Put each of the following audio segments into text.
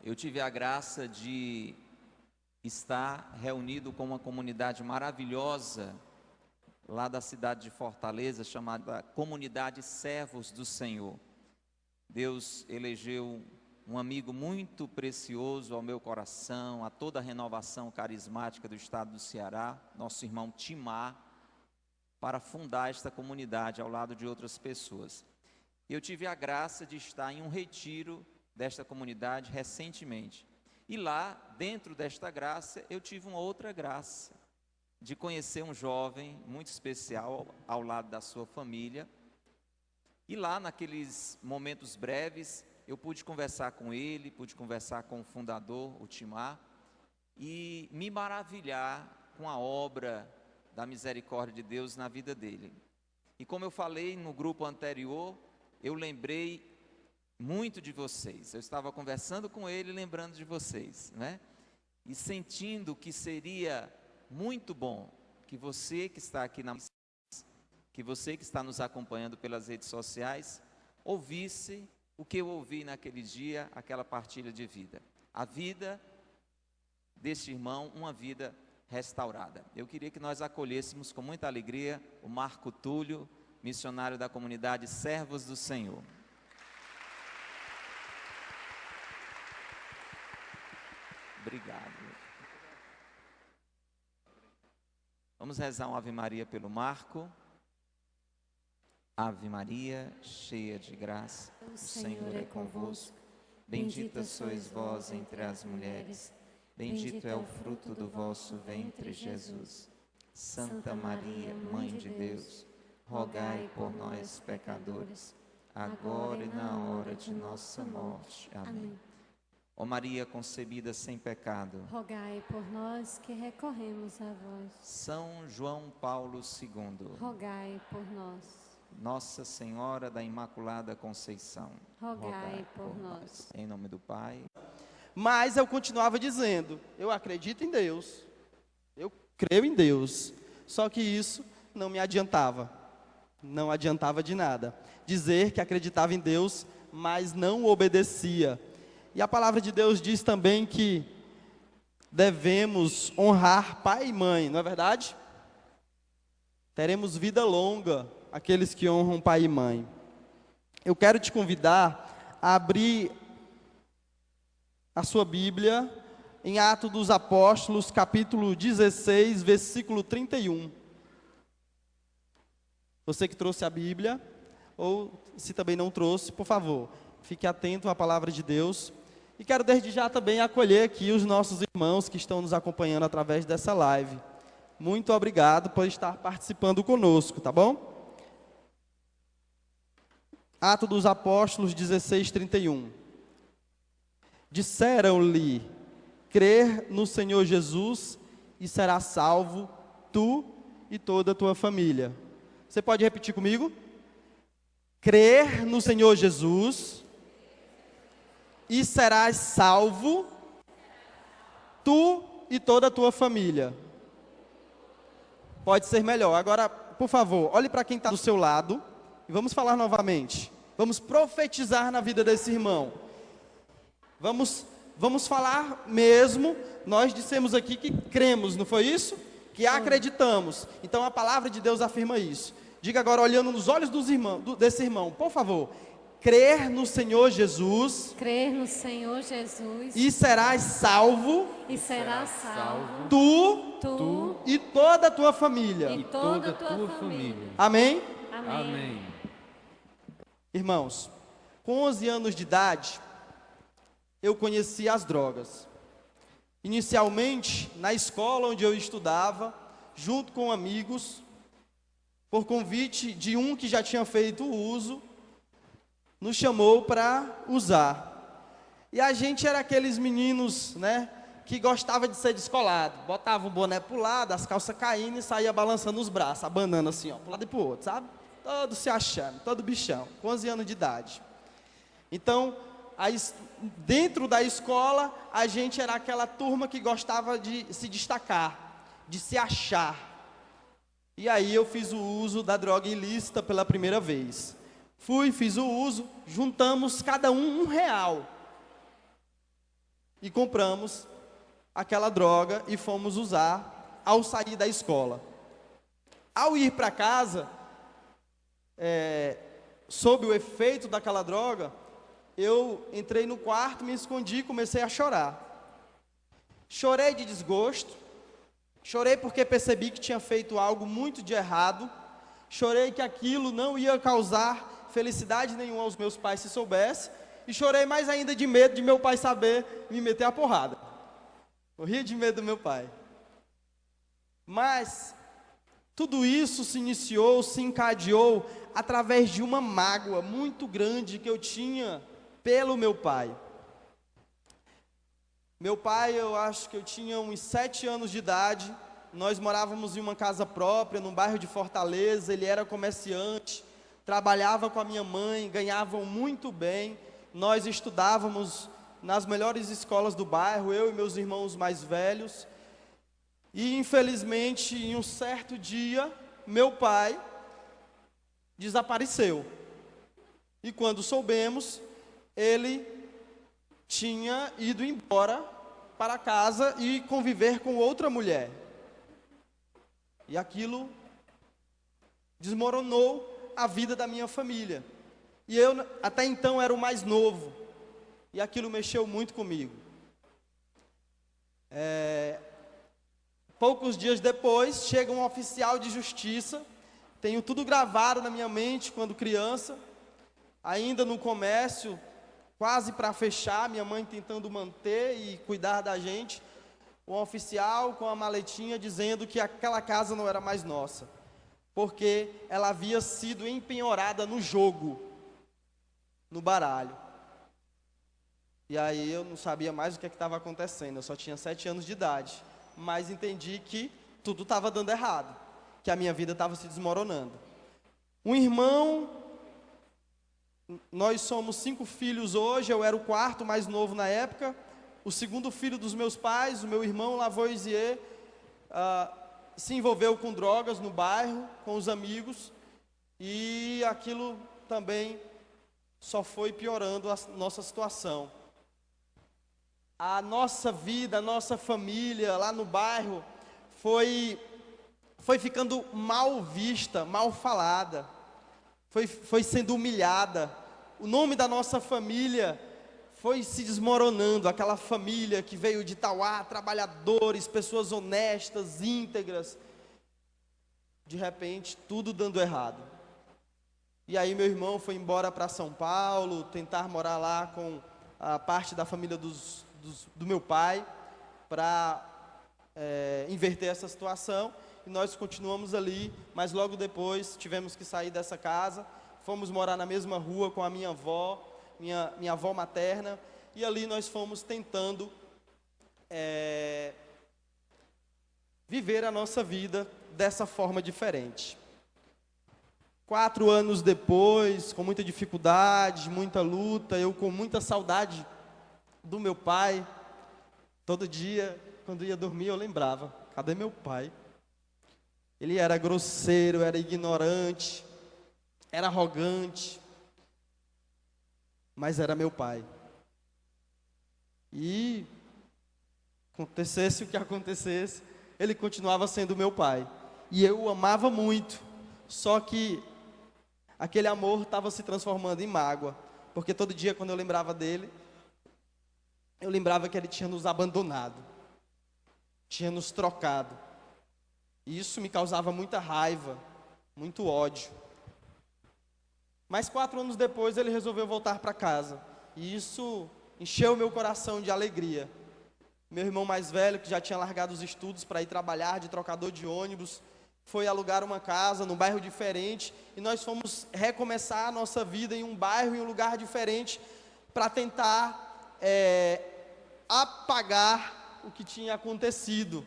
Eu tive a graça de estar reunido com uma comunidade maravilhosa lá da cidade de Fortaleza, chamada Comunidade Servos do Senhor. Deus elegeu um amigo muito precioso ao meu coração, a toda a renovação carismática do estado do Ceará, nosso irmão Timar, para fundar esta comunidade ao lado de outras pessoas. Eu tive a graça de estar em um retiro desta comunidade recentemente. E lá, dentro desta graça, eu tive uma outra graça, de conhecer um jovem muito especial ao lado da sua família. E lá, naqueles momentos breves, eu pude conversar com ele, pude conversar com o fundador, o Timar, e me maravilhar com a obra da misericórdia de Deus na vida dele. E como eu falei no grupo anterior, eu lembrei muito de vocês. Eu estava conversando com ele, lembrando de vocês, né? E sentindo que seria muito bom que você que está aqui que você que está nos acompanhando pelas redes sociais, ouvisse o que eu ouvi naquele dia, aquela partilha de vida. A vida deste irmão, uma vida restaurada. Eu queria que nós acolhêssemos com muita alegria o Marco Túlio, missionário da comunidade Servos do Senhor. Obrigado. Vamos rezar uma Ave Maria pelo Marco. Ave Maria, cheia de graça, o Senhor é convosco. Bendita sois vós entre as mulheres, bendito é o fruto do vosso ventre, Jesus. Santa Maria, Mãe de Deus, rogai por nós, pecadores, agora e na hora de nossa morte. Amém. Ó Maria concebida sem pecado, rogai por nós que recorremos a vós. São João Paulo II, rogai por nós. Nossa Senhora da Imaculada Conceição, rogai por nós. Em nome do Pai. Mas eu continuava dizendo, eu acredito em Deus, eu creio em Deus, só que isso não me adiantava, não adiantava de nada. Dizer que acreditava em Deus, mas não obedecia. E a palavra de Deus diz também que devemos honrar pai e mãe, não é verdade? Teremos vida longa, aqueles que honram pai e mãe. Eu quero te convidar a abrir a sua Bíblia em Atos dos Apóstolos, capítulo 16, versículo 31. Você que trouxe a Bíblia, ou se também não trouxe, por favor, fique atento à palavra de Deus. E quero desde já também acolher aqui os nossos irmãos que estão nos acompanhando através dessa live. Muito obrigado por estar participando conosco, tá bom? Atos dos Apóstolos 16, 31. Disseram-lhe, crer no Senhor Jesus e serás salvo, tu e toda a tua família. Você pode repetir comigo? Crer no Senhor Jesus e serás salvo, tu e toda a tua família. Pode ser melhor. Agora, por favor, olhe para quem está do seu lado e vamos falar novamente. Vamos profetizar na vida desse irmão. Vamos falar mesmo. Nós dissemos aqui que cremos, não foi isso? Que acreditamos. Então a palavra de Deus afirma isso. Diga agora, olhando nos olhos desse irmão, por favor. Crer no Senhor Jesus. Crer no Senhor Jesus. E serás salvo. E serás salvo. Tu e toda a tua família. E toda a tua família. Amém? Amém. Irmãos, com 11 anos de idade, eu conheci as drogas. Inicialmente, na escola onde eu estudava, junto com amigos, por convite de um que já tinha feito o uso, nos chamou para usar. E a gente era aqueles meninos, né, que gostava de ser descolado. Botava o boné pro lado, as calças caindo e saía balançando os braços, abanando assim, ó, pro lado e pro outro, sabe? Todo se achando, todo bichão, com 11 anos de idade. Então, dentro da escola, a gente era aquela turma que gostava de se destacar, de se achar. E aí eu fiz o uso da droga ilícita pela primeira vez. Fiz o uso, juntamos cada um R$1. e compramos aquela droga e fomos usar ao sair da escola. Ao ir para casa, sob o efeito daquela droga, eu entrei no quarto, me escondi e comecei a chorar. Chorei de desgosto, chorei porque percebi que tinha feito algo muito de errado, chorei que aquilo não ia causar felicidade nenhuma aos meus pais se soubesse, e chorei mais ainda de medo de meu pai saber e me meter a porrada. Morria de medo do meu pai. Mas tudo isso se iniciou, se encadeou através de uma mágoa muito grande que eu tinha pelo meu pai. Meu pai, eu acho que eu tinha uns 7 anos de idade, nós morávamos em uma casa própria, no bairro de Fortaleza, ele era comerciante, trabalhava com a minha mãe, ganhavam muito bem, nós estudávamos nas melhores escolas do bairro, eu e meus irmãos mais velhos, e infelizmente, em um certo dia, meu pai desapareceu. E quando soubemos, ele tinha ido embora para casa e conviver com outra mulher. E aquilo desmoronou a vida da minha família. E eu, até então, era o mais novo. E aquilo mexeu muito comigo. Poucos dias depois, chega um oficial de justiça. Tenho tudo gravado na minha mente quando criança. Ainda no comércio, quase para fechar, minha mãe tentando manter e cuidar da gente. Um oficial com a maletinha dizendo que aquela casa não era mais nossa, porque ela havia sido empenhorada no jogo, no baralho. E aí eu não sabia mais o que estava acontecendo, eu só tinha 7 anos de idade, mas entendi que tudo estava dando errado, que a minha vida estava se desmoronando. Um irmão, nós somos 5 filhos hoje, eu era o 4º mais novo na época, o 2º filho dos meus pais, o meu irmão Lavoisier, se envolveu com drogas no bairro, com os amigos, e aquilo também só foi piorando a nossa situação. A nossa vida, a nossa família lá no bairro foi ficando mal vista, mal falada, foi sendo humilhada. O nome da nossa família foi se desmoronando, aquela família que veio de Tauá, trabalhadores, pessoas honestas, íntegras. De repente, tudo dando errado. E aí meu irmão foi embora para São Paulo, tentar morar lá com a parte da família do meu pai, para inverter essa situação. E nós continuamos ali, mas logo depois tivemos que sair dessa casa, fomos morar na mesma rua com a minha avó, minha avó materna, e ali nós fomos tentando viver a nossa vida dessa forma diferente. 4 anos depois, com muita dificuldade, muita luta, eu com muita saudade do meu pai, todo dia, quando ia dormir, eu lembrava, cadê meu pai? Ele era grosseiro, era ignorante, era arrogante, mas era meu pai. E acontecesse o que acontecesse, ele continuava sendo meu pai. E eu o amava muito, só que aquele amor estava se transformando em mágoa, porque todo dia quando eu lembrava dele, eu lembrava que ele tinha nos abandonado, tinha nos trocado. E isso me causava muita raiva, muito ódio. Mas 4 anos depois ele resolveu voltar para casa. E isso encheu meu coração de alegria. Meu irmão mais velho, que já tinha largado os estudos para ir trabalhar de trocador de ônibus, foi alugar uma casa num bairro diferente. E nós fomos recomeçar a nossa vida em um bairro, em um lugar diferente, para tentar apagar o que tinha acontecido.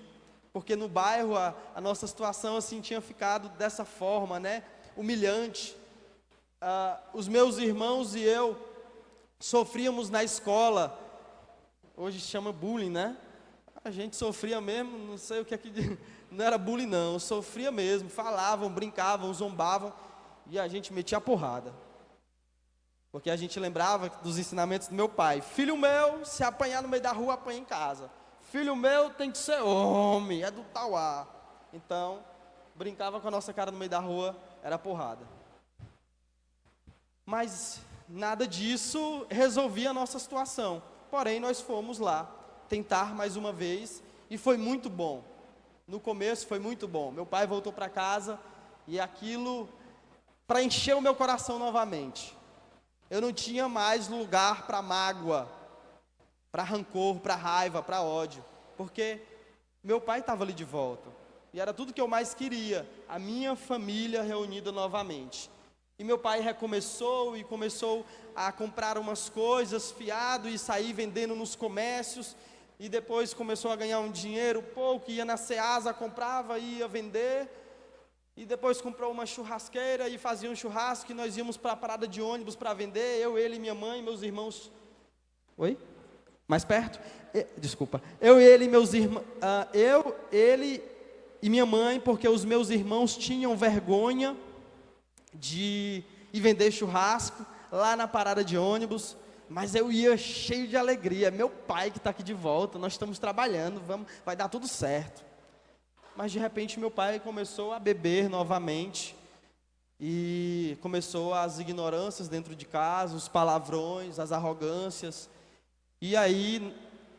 Porque no bairro a nossa situação assim tinha ficado dessa forma, né? Humilhante. Os meus irmãos e eu sofríamos na escola, hoje chama bullying, né? A gente sofria mesmo, não sei o que é que... Não era bullying não, sofria mesmo, falavam, brincavam, zombavam, e a gente metia a porrada. Porque a gente lembrava dos ensinamentos do meu pai. Filho meu, se apanhar no meio da rua, apanha em casa. Filho meu tem que ser homem, é do Tauá. Então, brincava com a nossa cara no meio da rua, era porrada. Mas nada disso resolvia a nossa situação. Porém, nós fomos lá tentar mais uma vez e foi muito bom. No começo foi muito bom. Meu pai voltou para casa e aquilo preencheu o meu coração novamente. Eu não tinha mais lugar para mágoa, para rancor, para raiva, para ódio, porque meu pai estava ali de volta. E era tudo que eu mais queria, a minha família reunida novamente. E meu pai recomeçou e começou a comprar umas coisas fiado e sair vendendo nos comércios. E depois começou a ganhar um dinheiro pouco, ia na Ceasa, comprava e ia vender. E depois comprou uma churrasqueira e fazia um churrasco e nós íamos para a parada de ônibus para vender. Eu, ele, minha mãe, meus irmãos. Oi? Mais perto? Desculpa. Eu, ele, meus irmãos. Ele e minha mãe, porque os meus irmãos tinham vergonha de ir vender churrasco lá na parada de ônibus. Mas eu ia cheio de alegria. Meu pai que está aqui de volta, nós estamos trabalhando, vai dar tudo certo. Mas de repente meu pai começou a beber novamente. E começou as ignorâncias dentro de casa, os palavrões, as arrogâncias. E aí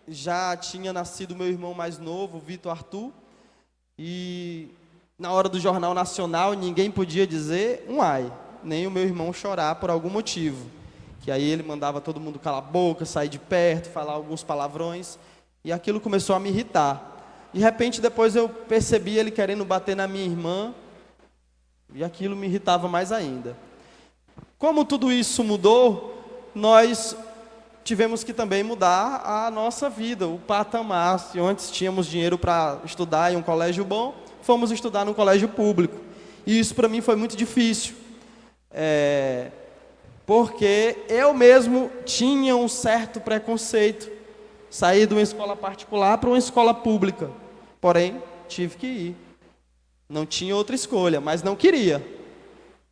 já tinha nascido meu irmão mais novo, Vitor Arthur. E na hora do Jornal Nacional ninguém podia dizer um ai, nem o meu irmão chorar por algum motivo. Que aí ele mandava todo mundo calar a boca, sair de perto, falar alguns palavrões. E aquilo começou a me irritar. De repente, depois eu percebi ele querendo bater na minha irmã. E aquilo me irritava mais ainda. Como tudo isso mudou, nós tivemos que também mudar a nossa vida, o patamar. Se antes tínhamos dinheiro para estudar em um colégio bom, fomos estudar num colégio público. E isso para mim foi muito difícil. Porque eu mesmo tinha um certo preconceito. Saí de uma escola particular para uma escola pública. Porém, tive que ir. Não tinha outra escolha, mas não queria.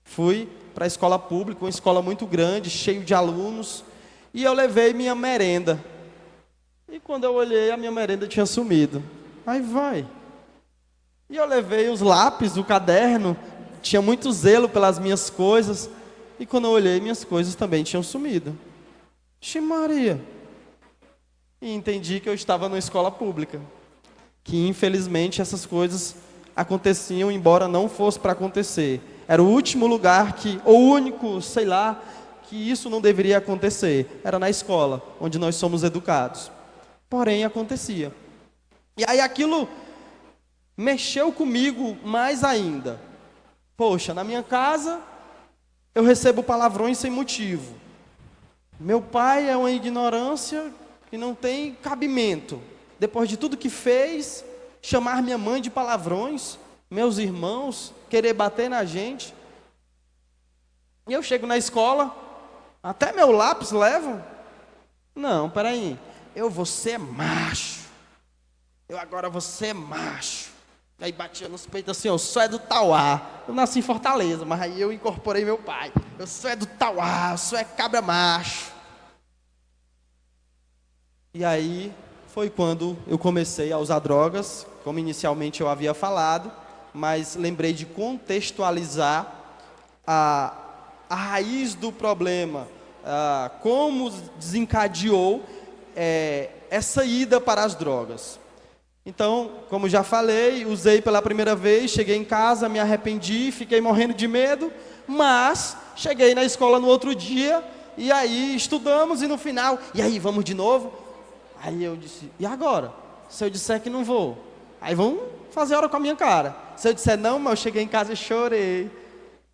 Fui para a escola pública, uma escola muito grande, cheio de alunos. E eu levei minha merenda. E quando eu olhei, a minha merenda tinha sumido. Aí vai. E eu levei os lápis, o caderno. Tinha muito zelo pelas minhas coisas. E quando eu olhei, minhas coisas também tinham sumido. Ixi Maria. E entendi que eu estava numa escola pública. Que infelizmente essas coisas aconteciam, embora não fosse para acontecer. Era o último lugar ou o único, sei lá, que isso não deveria acontecer. Era na escola, onde nós somos educados. Porém, acontecia. E aí aquilo mexeu comigo mais ainda. Poxa, na minha casa, eu recebo palavrões sem motivo. Meu pai é uma ignorância que não tem cabimento. Depois de tudo que fez, chamar minha mãe de palavrões, meus irmãos, querer bater na gente. E eu chego na escola, até meu lápis levam. Não, peraí, eu vou ser macho. Eu agora vou ser macho. Aí batia nos peitos assim, eu sou do Tauá. Eu nasci em Fortaleza, mas aí eu incorporei meu pai. Eu sou do Tauá, eu sou cabra macho. E aí foi quando eu comecei a usar drogas, como inicialmente eu havia falado, mas lembrei de contextualizar a raiz do problema, como desencadeou essa ida para as drogas. Então, como já falei, usei pela primeira vez, cheguei em casa, me arrependi, fiquei morrendo de medo, mas cheguei na escola no outro dia, e aí estudamos, e no final, e aí, vamos de novo? Aí eu disse, e agora? Se eu disser que não vou, aí vão fazer hora com a minha cara. Se eu disser não, mas eu cheguei em casa e chorei.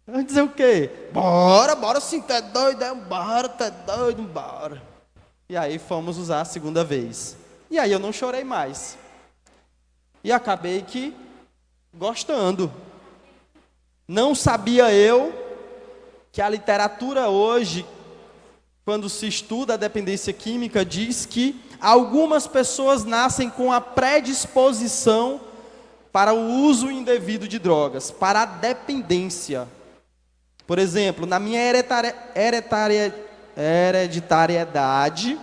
Vão dizer o quê? Bora sim, tá doido, bora, tá doido, bora. E aí fomos usar a segunda vez. E aí eu não chorei mais. E acabei que gostando. Não sabia eu que a literatura hoje, quando se estuda a dependência química, diz que algumas pessoas nascem com a predisposição para o uso indevido de drogas, para a dependência. Por exemplo, na minha hereditariedade,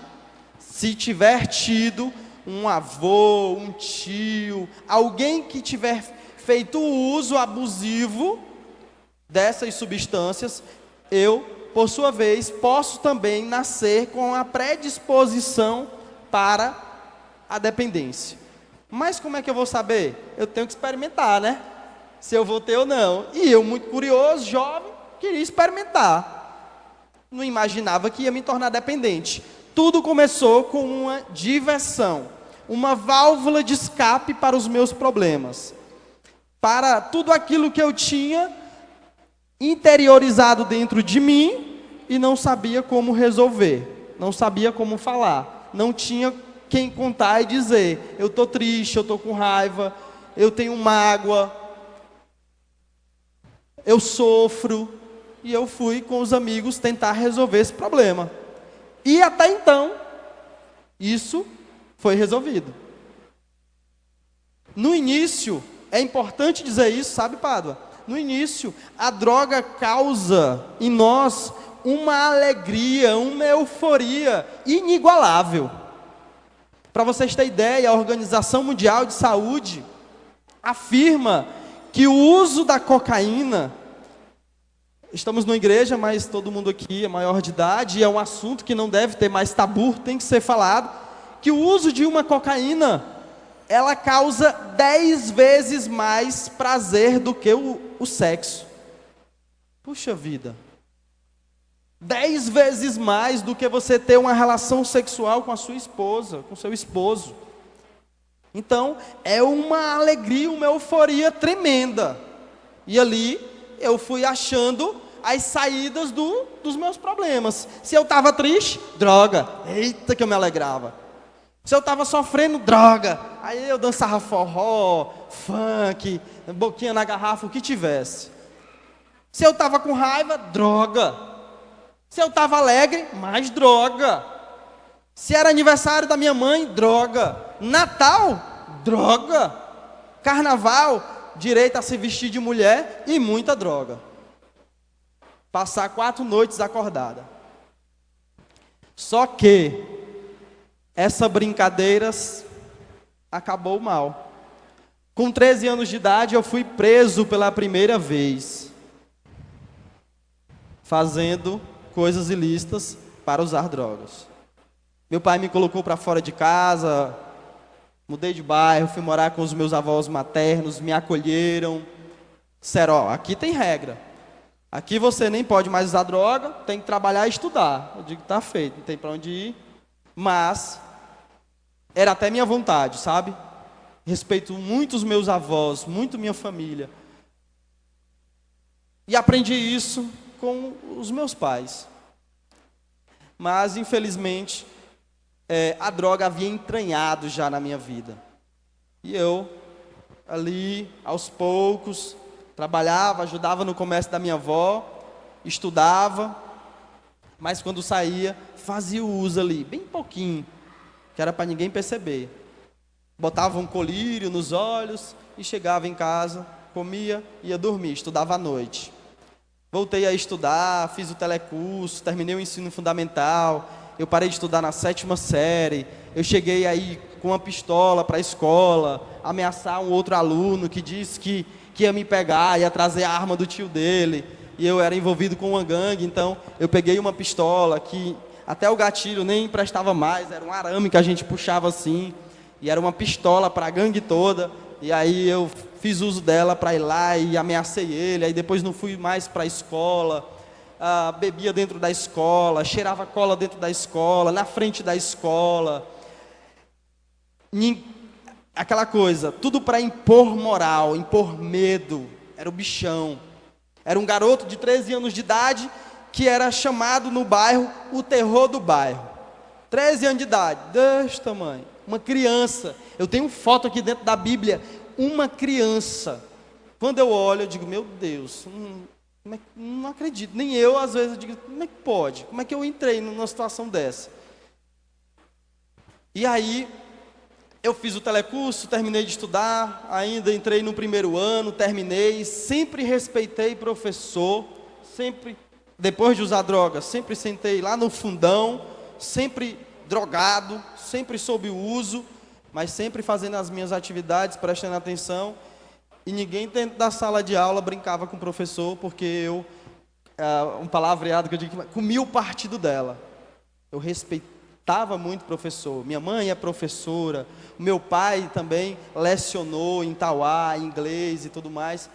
se tiver tido um avô, um tio, alguém que tiver feito uso abusivo dessas substâncias, eu, por sua vez, posso também nascer com a predisposição para a dependência. Mas como é que eu vou saber? Eu tenho que experimentar, né? Se eu vou ter ou não. E eu, muito curioso, jovem, queria experimentar. Não imaginava que ia me tornar dependente. Tudo começou com uma diversão, uma válvula de escape para os meus problemas, para tudo aquilo que eu tinha interiorizado dentro de mim e não sabia como resolver, não sabia como falar, não tinha quem contar e dizer: eu estou triste, eu estou com raiva, eu tenho mágoa, eu sofro. E eu fui com os amigos tentar resolver esse problema. E até então, isso foi resolvido. No início, é importante dizer isso, sabe, Pádua? No início, a droga causa em nós uma alegria, uma euforia inigualável. Para vocês terem ideia, a Organização Mundial de Saúde afirma que o uso da cocaína, estamos numa igreja, mas todo mundo aqui é maior de idade, e é um assunto que não deve ter mais tabu, tem que ser falado, que o uso de uma cocaína, ela causa 10 vezes mais prazer do que o sexo. Puxa vida. 10 vezes mais do que você ter uma relação sexual com a sua esposa, com seu esposo. Então, é uma alegria, uma euforia tremenda. E ali, eu fui achando as saídas dos meus problemas. Se eu estava triste, droga. Eita, que eu me alegrava. Se eu estava sofrendo, droga. Aí eu dançava forró, funk, boquinha na garrafa, o que tivesse. Se eu estava com raiva, droga. Se eu estava alegre, mais droga. Se era aniversário da minha mãe, droga. Natal, droga. Carnaval, direito a se vestir de mulher e muita droga. Passar 4 noites acordada. Só que essa brincadeira acabou mal. Com 13 anos de idade, eu fui preso pela primeira vez, fazendo coisas ilícitas para usar drogas. Meu pai me colocou para fora de casa, mudei de bairro, fui morar com os meus avós maternos, me acolheram. Disseram: ó, aqui tem regra. Aqui você nem pode mais usar droga, tem que trabalhar e estudar. Eu digo: tá feito, não tem para onde ir. Mas era até minha vontade, sabe? Respeito muito os meus avós, muito minha família. E aprendi isso com os meus pais. Mas, infelizmente, a droga havia entranhado já na minha vida. E eu, ali, aos poucos, trabalhava, ajudava no comércio da minha avó, estudava, mas quando saía, fazia o uso ali, bem pouquinho, que era para ninguém perceber. Botava um colírio nos olhos e chegava em casa, comia, ia dormir, estudava à noite. Voltei a estudar, fiz o telecurso, terminei o ensino fundamental, eu parei de estudar na 7ª série, eu cheguei aí com uma pistola para a escola, ameaçar um outro aluno que disse que ia me pegar, ia trazer a arma do tio dele, e eu era envolvido com uma gangue, então eu peguei uma pistola que até o gatilho nem prestava mais, era um arame que a gente puxava assim, e era uma pistola para a gangue toda, e aí eu fiz uso dela para ir lá e ameacei ele, aí depois não fui mais para a escola, bebia dentro da escola, cheirava cola dentro da escola, na frente da escola, aquela coisa, tudo para impor moral, impor medo, era o bichão. Era um garoto de 13 anos de idade que era chamado no bairro o terror do bairro. 13 anos de idade, desse tamanho, uma criança. Eu tenho foto aqui dentro da Bíblia, uma criança. Quando eu olho, eu digo: meu Deus, não acredito. Nem eu, às vezes, eu digo: como é que pode? Como é que eu entrei numa situação dessa? E aí, eu fiz o telecurso, terminei de estudar, ainda entrei no 1º ano, terminei, sempre respeitei professor, sempre depois de usar droga, sempre sentei lá no fundão, sempre drogado, sempre sob o uso, mas sempre fazendo as minhas atividades, prestando atenção. E ninguém dentro da sala de aula brincava com o professor, porque eu, um palavreado que eu digo, comia o partido dela. Eu respeitava muito o professor. Minha mãe é professora, o meu pai também lecionou em Tauá, inglês e tudo mais.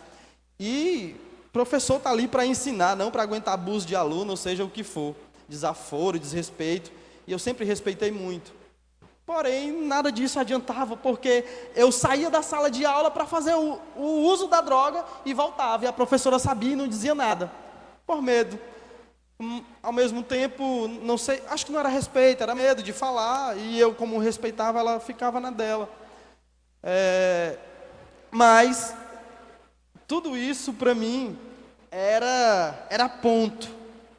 E o professor está ali para ensinar, não para aguentar abuso de aluno, ou seja o que for, desaforo, desrespeito. E eu sempre respeitei muito. Porém, nada disso adiantava, porque eu saía da sala de aula para fazer o uso da droga e voltava. E a professora sabia e não dizia nada, por medo. Ao mesmo tempo, não sei, acho que não era respeito, era medo de falar. E eu, como respeitava, ela ficava na dela. Mas tudo isso para mim era ponto.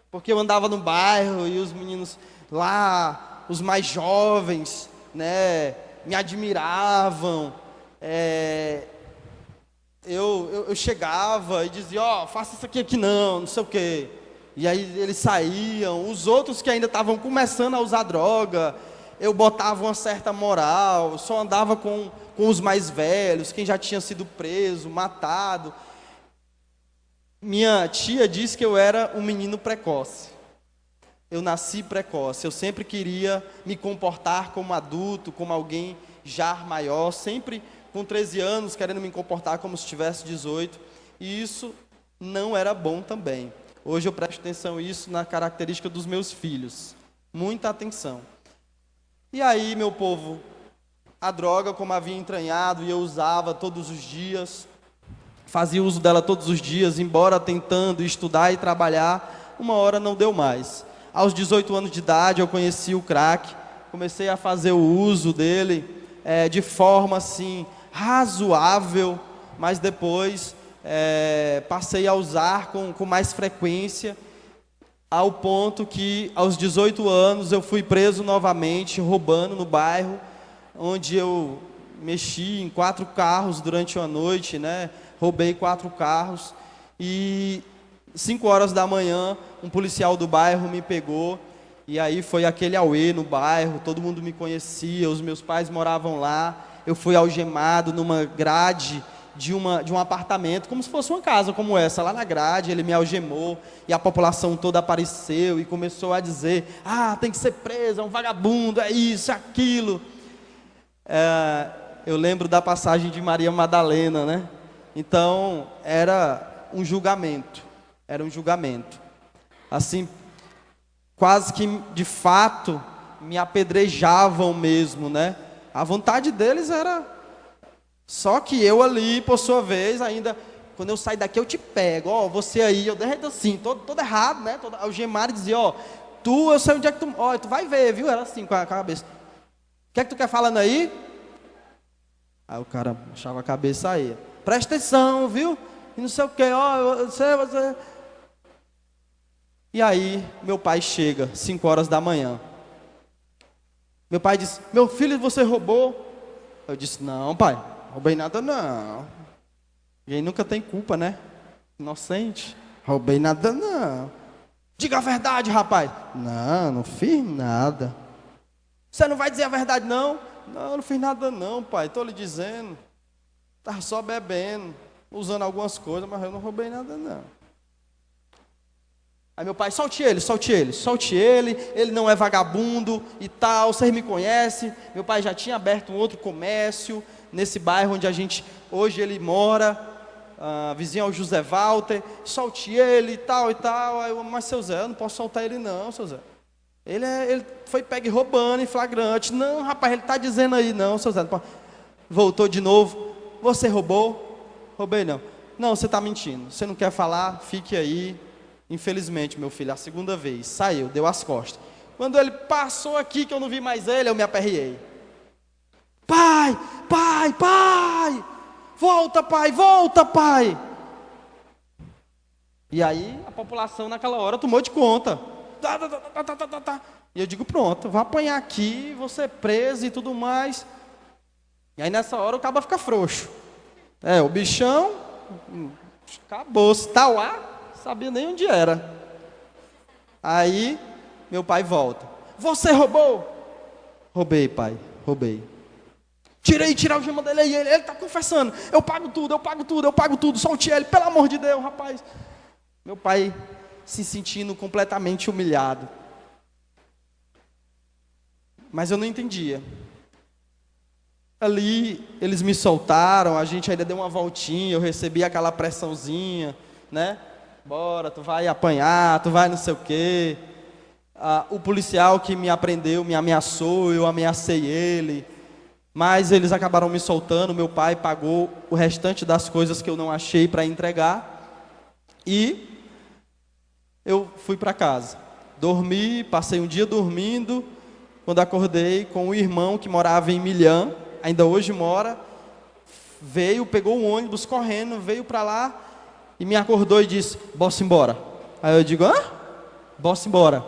Porque eu andava no bairro e os meninos lá, os mais jovens, né, me admiravam. Eu chegava e dizia, faça isso aqui não sei o quê. E aí eles saíam. Os outros que ainda estavam começando a usar droga, eu botava uma certa moral, só andava com os mais velhos, quem já tinha sido preso, matado. Minha tia disse que eu era um menino precoce. Eu nasci precoce, eu sempre queria me comportar como adulto, como alguém já maior, sempre com 13 anos, querendo me comportar como se tivesse 18, e isso não era bom também. Hoje eu presto atenção nisso na característica dos meus filhos, muita atenção. E aí, meu povo, a droga, como havia entranhado, e eu usava todos os dias, fazia uso dela todos os dias, embora tentando estudar e trabalhar, uma hora não deu mais. Aos 18 anos de idade eu conheci o crack, comecei a fazer o uso dele de forma assim razoável, mas depois passei a usar com mais frequência, ao ponto que aos 18 anos eu fui preso novamente, roubando no bairro, onde eu mexi em 4 carros durante uma noite, né? Roubei 4 carros e 5 horas da manhã, um policial do bairro me pegou, e aí foi aquele auê no bairro, todo mundo me conhecia, os meus pais moravam lá, eu fui algemado numa grade de um apartamento, como se fosse uma casa como essa, lá na grade, ele me algemou, e a população toda apareceu e começou a dizer, tem que ser preso, é um vagabundo, é isso, é aquilo. Eu lembro da passagem de Maria Madalena, né? Então, era um julgamento. Assim, quase que de fato me apedrejavam mesmo, né? A vontade deles era... Só que eu ali, por sua vez, ainda... Quando eu sair daqui eu te pego, você aí, eu derreto assim, todo errado, né? Todo algemado, e dizia, eu sei onde é que tu... tu vai ver, viu? Era assim, com a cabeça. O que é que tu quer falando aí? Aí o cara achava a cabeça aí. Presta atenção, viu? E não sei o que, você... E aí, meu pai chega, 5 horas da manhã. Meu pai disse, meu filho, você roubou? Eu disse, não, pai, roubei nada não. Ninguém nunca tem culpa, né? Inocente. Roubei nada não. Diga a verdade, rapaz. Não fiz nada. Você não vai dizer a verdade, não? Não fiz nada não, pai, estou lhe dizendo. Estava só bebendo, usando algumas coisas, mas eu não roubei nada não. Aí meu pai, solte ele, ele não é vagabundo e tal, vocês me conhecem. Meu pai já tinha aberto um outro comércio, nesse bairro onde hoje ele mora, vizinho ao José Walter, solte ele e tal. Aí eu, mas seu Zé, eu não posso soltar ele não, seu Zé. Ele foi pego roubando em flagrante. Não, rapaz, ele está dizendo aí, não, seu Zé. Voltou de novo, você roubou? Roubei não. Não, você está mentindo, você não quer falar, fique aí. Infelizmente, meu filho, a segunda vez, saiu, deu as costas. Quando ele passou aqui, que eu não vi mais ele, eu me aperriei. Pai! Volta, pai! E aí, a população naquela hora tomou de conta. E eu digo, pronto, vou apanhar aqui, vou ser preso e tudo mais. E aí, nessa hora, o cabo fica frouxo. O bichão, acabou, se tá lá, sabia nem onde era. Aí, meu pai volta. Você roubou? Roubei, pai, roubei. Tirar o gema dele aí, ele está confessando. Eu pago tudo, solte ele, pelo amor de Deus, rapaz. Meu pai se sentindo completamente humilhado. Mas eu não entendia. Ali, eles me soltaram, a gente ainda deu uma voltinha, eu recebi aquela pressãozinha, né? Bora, tu vai apanhar, tu vai não sei o quê. O policial que me apreendeu me ameaçou, eu ameacei ele. Mas eles acabaram me soltando, meu pai pagou o restante das coisas que eu não achei para entregar. E eu fui para casa. Dormi, passei um dia dormindo. Quando acordei com um irmão que morava em Milhã, ainda hoje mora, veio, pegou um ônibus correndo, veio para lá e me acordou e disse: "Bossa embora". Aí eu digo: "Hã? Bossa embora.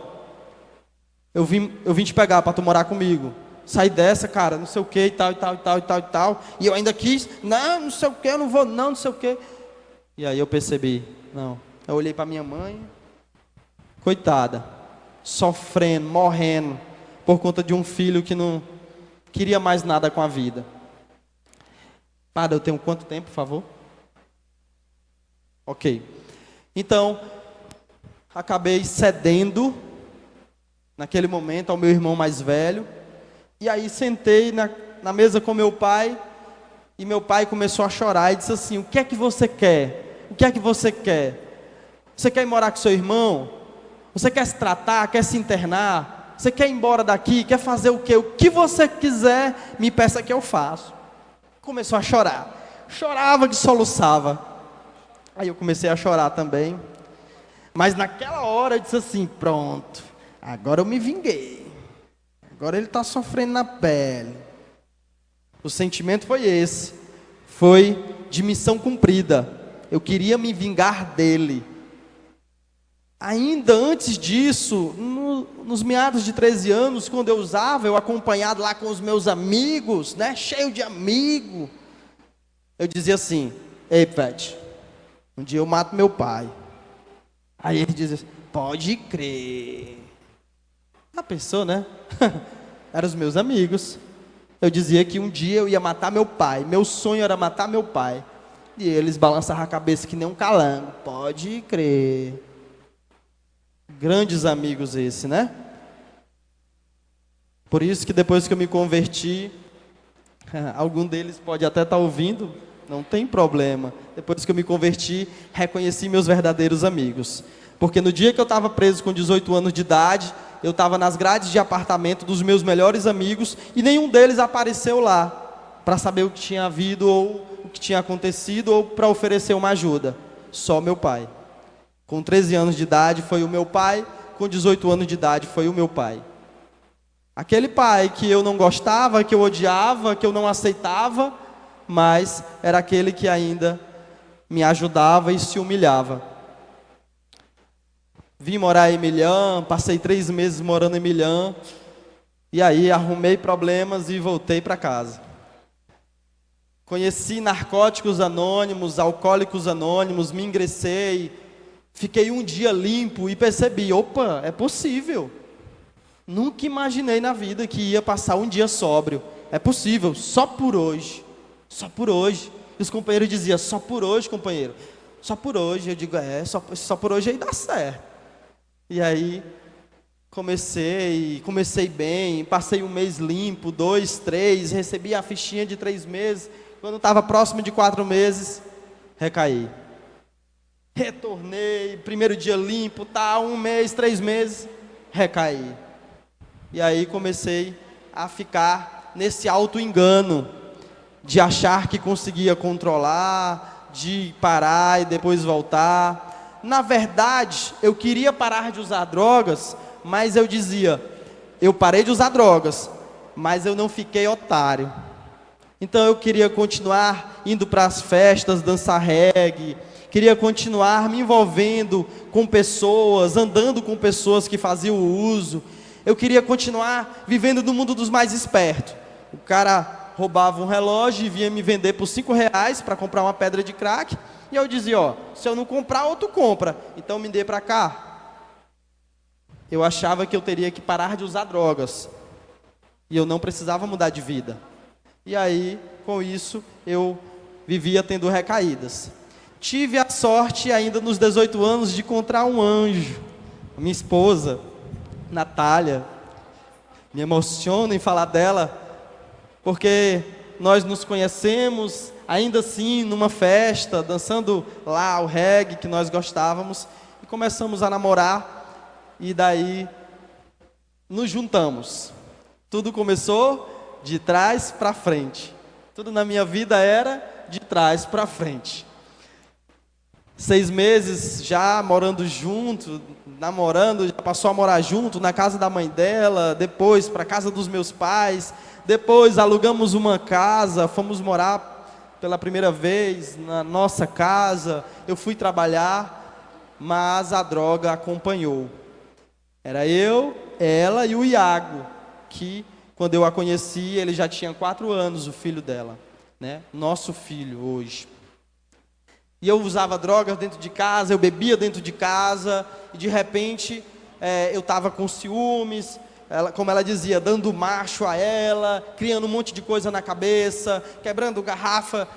Eu vim te pegar para tu morar comigo. Sai dessa, cara, não sei o que, e tal. E eu ainda quis, não sei o que, eu não vou, não sei o que. E aí eu percebi, não. Eu olhei para minha mãe, coitada, sofrendo, morrendo, por conta de um filho que não queria mais nada com a vida. Padre, eu tenho quanto tempo, por favor? Ok. Então, acabei cedendo, naquele momento, ao meu irmão mais velho. E aí sentei na mesa com meu pai, e meu pai começou a chorar e disse assim: "O que é que você quer? O que é que você quer? Você quer ir morar com seu irmão? Você quer se tratar? Quer se internar? Você quer ir embora daqui? Quer fazer o quê? O que você quiser, me peça que eu faço." Começou a chorar. Chorava que soluçava. Aí eu comecei a chorar também. Mas naquela hora eu disse assim: "Pronto, agora eu me vinguei. Agora ele está sofrendo na pele." O sentimento foi esse. Foi de missão cumprida. Eu queria me vingar dele. Ainda antes disso, nos meados de 13 anos, quando eu usava, eu acompanhado lá com os meus amigos, né, cheio de amigo, eu dizia assim: "Ei, Pet, um dia eu mato meu pai." Aí ele dizia: "Pode crer." A pessoa, né? Eram os meus amigos. Eu dizia que um dia eu ia matar meu pai. Meu sonho era matar meu pai. E eles balançavam a cabeça que nem um calango. Pode crer. Grandes amigos esse, né? Por isso que depois que eu me converti, algum deles pode até estar ouvindo, não tem problema. Depois que eu me converti, reconheci meus verdadeiros amigos. Porque no dia que eu estava preso com 18 anos de idade, eu estava nas grades de apartamento dos meus melhores amigos e nenhum deles apareceu lá para saber o que tinha havido ou o que tinha acontecido ou para oferecer uma ajuda. Só meu pai. Com 13 anos de idade foi o meu pai, com 18 anos de idade foi o meu pai. Aquele pai que eu não gostava, que eu odiava, que eu não aceitava, mas era aquele que ainda me ajudava e se humilhava. Vim morar em Milhã, passei 3 meses morando em Milhã, e aí arrumei problemas e voltei para casa. Conheci narcóticos anônimos, alcoólicos anônimos, me ingressei, fiquei um dia limpo e percebi: opa, é possível. Nunca imaginei na vida que ia passar um dia sóbrio. É possível, só por hoje. Só por hoje. E os companheiros diziam: "Só por hoje, companheiro. Só por hoje." Eu digo: só por hoje aí dá certo. E aí, comecei bem, passei um mês limpo, 2, 3, recebi a fichinha de 3 meses. Quando estava próximo de 4 meses, recaí. Retornei, primeiro dia limpo, 1 mês, 3 meses, recaí. E aí comecei a ficar nesse auto-engano, de achar que conseguia controlar, de parar e depois voltar. Na verdade, eu queria parar de usar drogas, mas eu dizia: eu parei de usar drogas, mas eu não fiquei otário. Então eu queria continuar indo para as festas, dançar reggae, queria continuar me envolvendo com pessoas, andando com pessoas que faziam o uso. Eu queria continuar vivendo no mundo dos mais espertos. O cara roubava um relógio e vinha me vender por R$5 para comprar uma pedra de crack. E eu dizia: se eu não comprar, outro compra, então me dê para cá. eu achava que eu teria que parar de usar drogas. E eu não precisava mudar de vida. E aí, com isso, eu vivia tendo recaídas. Tive a sorte, ainda nos 18 anos, de encontrar um anjo. Minha esposa, Natália. Me emociono em falar dela, porque nós nos conhecemos, ainda assim, numa festa, dançando lá o reggae que nós gostávamos, e começamos a namorar, e daí nos juntamos. Tudo começou de trás para frente. Tudo na minha vida era de trás para frente. 6 meses já morando junto, namorando, já passou a morar junto na casa da mãe dela, depois para a casa dos meus pais, depois alugamos uma casa, fomos morar pela primeira vez na nossa casa. Eu fui trabalhar, mas a droga acompanhou. Era eu, ela e o Iago, que quando eu a conheci, ele já tinha 4 anos, o filho dela, né? Nosso filho hoje. E eu usava drogas dentro de casa, eu bebia dentro de casa, e de repente eu estava com ciúmes, como ela dizia, dando macho a ela, criando um monte de coisa na cabeça, quebrando garrafa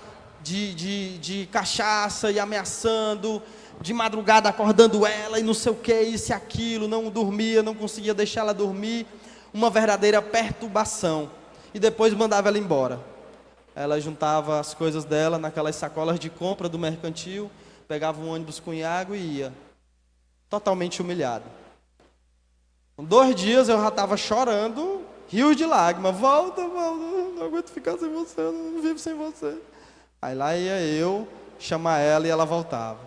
de cachaça e ameaçando, de madrugada acordando ela e não sei o que, isso e aquilo, não dormia, não conseguia deixar ela dormir, uma verdadeira perturbação. E depois mandava ela embora. Ela juntava as coisas dela naquelas sacolas de compra do mercantil, pegava um ônibus com Iago e ia. Totalmente humilhado. Com 2 dias eu já estava chorando, rios de lágrimas. Volta, não aguento ficar sem você, não vivo sem você. Aí lá ia eu chamar ela e ela voltava.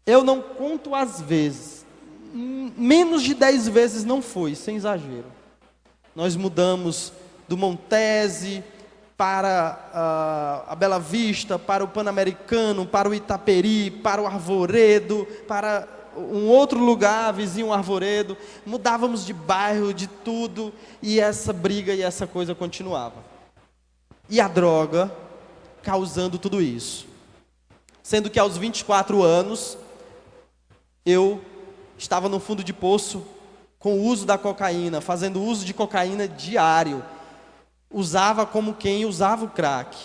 Eu não conto as vezes, menos de 10 vezes não foi, sem exagero. Nós mudamos do Montese para a Bela Vista, para o Pan-Americano, para o Itaperi, para o Arvoredo, para um outro lugar, vizinho Arvoredo. Mudávamos de bairro, de tudo, e essa briga e essa coisa continuava. E a droga causando tudo isso. Sendo que aos 24 anos, eu estava no fundo de poço com o uso da cocaína, fazendo uso de cocaína diário. Usava como quem usava o crack.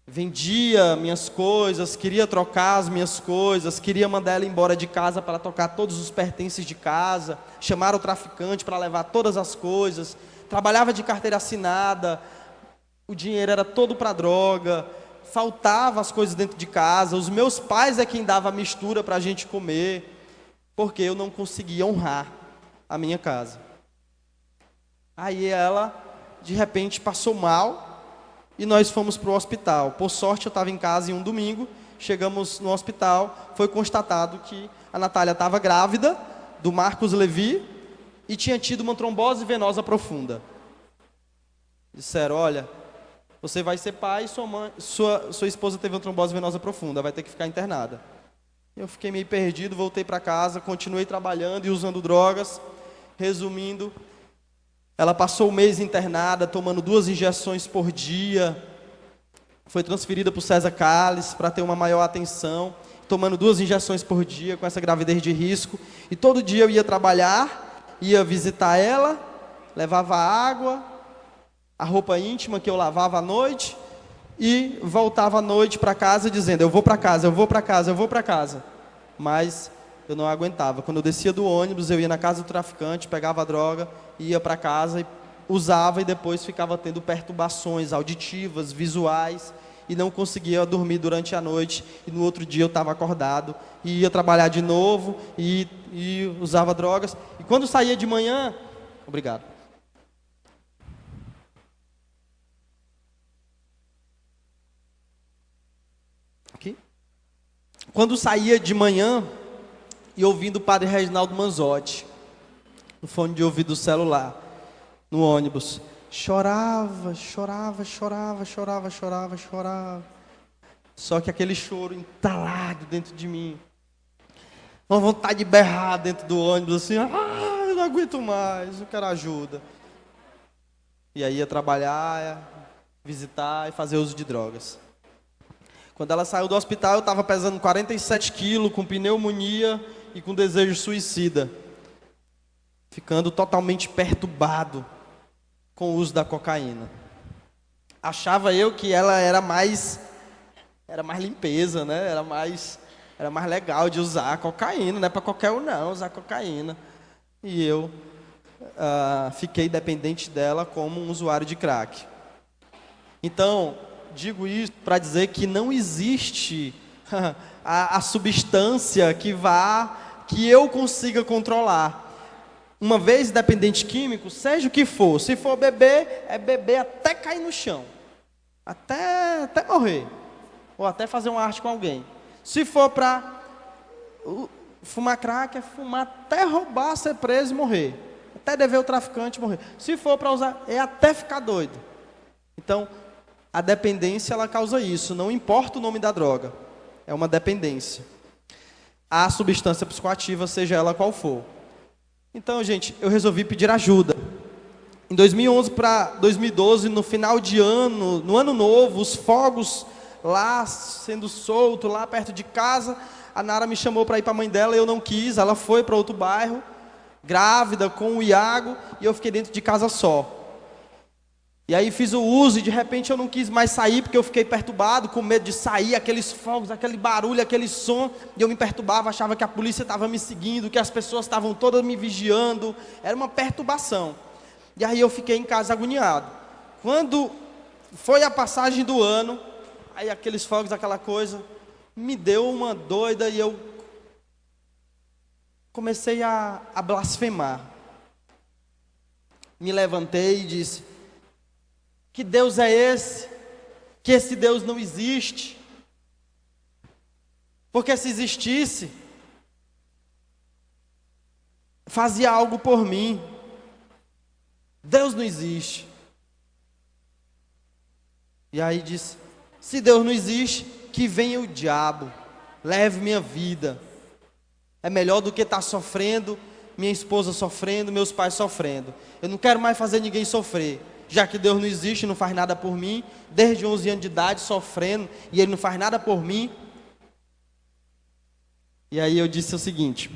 Vendia minhas coisas, queria trocar as minhas coisas, queria mandar ela embora de casa para tocar todos os pertences de casa, chamar o traficante para levar todas as coisas. Trabalhava de carteira assinada, o dinheiro era todo para droga, faltava as coisas dentro de casa, os meus pais é quem dava a mistura para a gente comer, porque eu não conseguia honrar a minha casa. Aí ela, de repente, passou mal e nós fomos para o hospital. Por sorte, eu estava em casa em um domingo, chegamos no hospital, foi constatado que a Natália estava grávida do Marcos Levi e tinha tido uma trombose venosa profunda. Disseram, olha, você vai ser pai e sua esposa teve uma trombose venosa profunda, vai ter que ficar internada. Eu fiquei meio perdido, voltei para casa, continuei trabalhando e usando drogas. Resumindo, ela passou o mês internada, tomando 2 injeções por dia. Foi transferida para o César Calles para ter uma maior atenção, tomando 2 injeções por dia com essa gravidez de risco. E todo dia eu ia trabalhar, ia visitar ela, levava água, a roupa íntima que eu lavava à noite e voltava à noite para casa dizendo, eu vou para casa, eu vou para casa, eu vou para casa. Mas eu não aguentava. Quando eu descia do ônibus, eu ia na casa do traficante, pegava a droga, ia para casa, e usava e depois ficava tendo perturbações auditivas, visuais, e não conseguia dormir durante a noite. E no outro dia eu estava acordado, e ia trabalhar de novo, e usava drogas. E quando saía de manhã... Obrigado. Aqui. Quando saía de manhã, e ouvindo o padre Reginaldo Manzotti, no fone de ouvido do celular, no ônibus, chorava. Só que aquele choro entalado dentro de mim, uma vontade de berrar dentro do ônibus, assim, eu não aguento mais, eu quero ajuda. E aí ia trabalhar, visitar e fazer uso de drogas. Quando ela saiu do hospital, eu estava pesando 47 quilos, com pneumonia, e com desejo suicida, ficando totalmente perturbado com o uso da cocaína. Achava eu que ela era mais limpeza, né? Era mais legal de usar cocaína, não é para qualquer um não usar cocaína. E eu fiquei dependente dela como um usuário de crack. Então, digo isso para dizer que não existe a substância que eu consiga controlar. Uma vez dependente químico, seja o que for, se for beber, é beber até cair no chão, até morrer, ou até fazer uma arte com alguém. Se for para fumar crack, é fumar até roubar, ser preso e morrer, até dever o traficante morrer. Se for para usar, é até ficar doido. Então, a dependência, ela causa isso, não importa o nome da droga, é uma dependência. A substância psicoativa, seja ela qual for. Então, gente, eu resolvi pedir ajuda. Em 2011 para 2012, no final de ano, no ano novo, os fogos lá sendo solto, lá perto de casa, a Nara me chamou para ir para a mãe dela, eu não quis, ela foi para outro bairro, grávida, com o Iago, e eu fiquei dentro de casa só. E aí fiz o uso e de repente eu não quis mais sair, porque eu fiquei perturbado, com medo de sair, aqueles fogos, aquele barulho, aquele som, e eu me perturbava, achava que a polícia estava me seguindo, que as pessoas estavam todas me vigiando, era uma perturbação. E aí eu fiquei em casa agoniado. Quando foi a passagem do ano, aí aqueles fogos, aquela coisa, me deu uma doida e eu comecei a blasfemar. Me levantei e disse: que Deus é esse? Que esse Deus não existe. Porque se existisse, fazia algo por mim. Deus não existe. E aí disse: se Deus não existe, que venha o diabo, leve minha vida. É melhor do que estar sofrendo, minha esposa sofrendo, meus pais sofrendo. Eu não quero mais fazer ninguém sofrer. Já que Deus não existe, não faz nada por mim, desde 11 anos de idade sofrendo, e Ele não faz nada por mim. E aí eu disse o seguinte,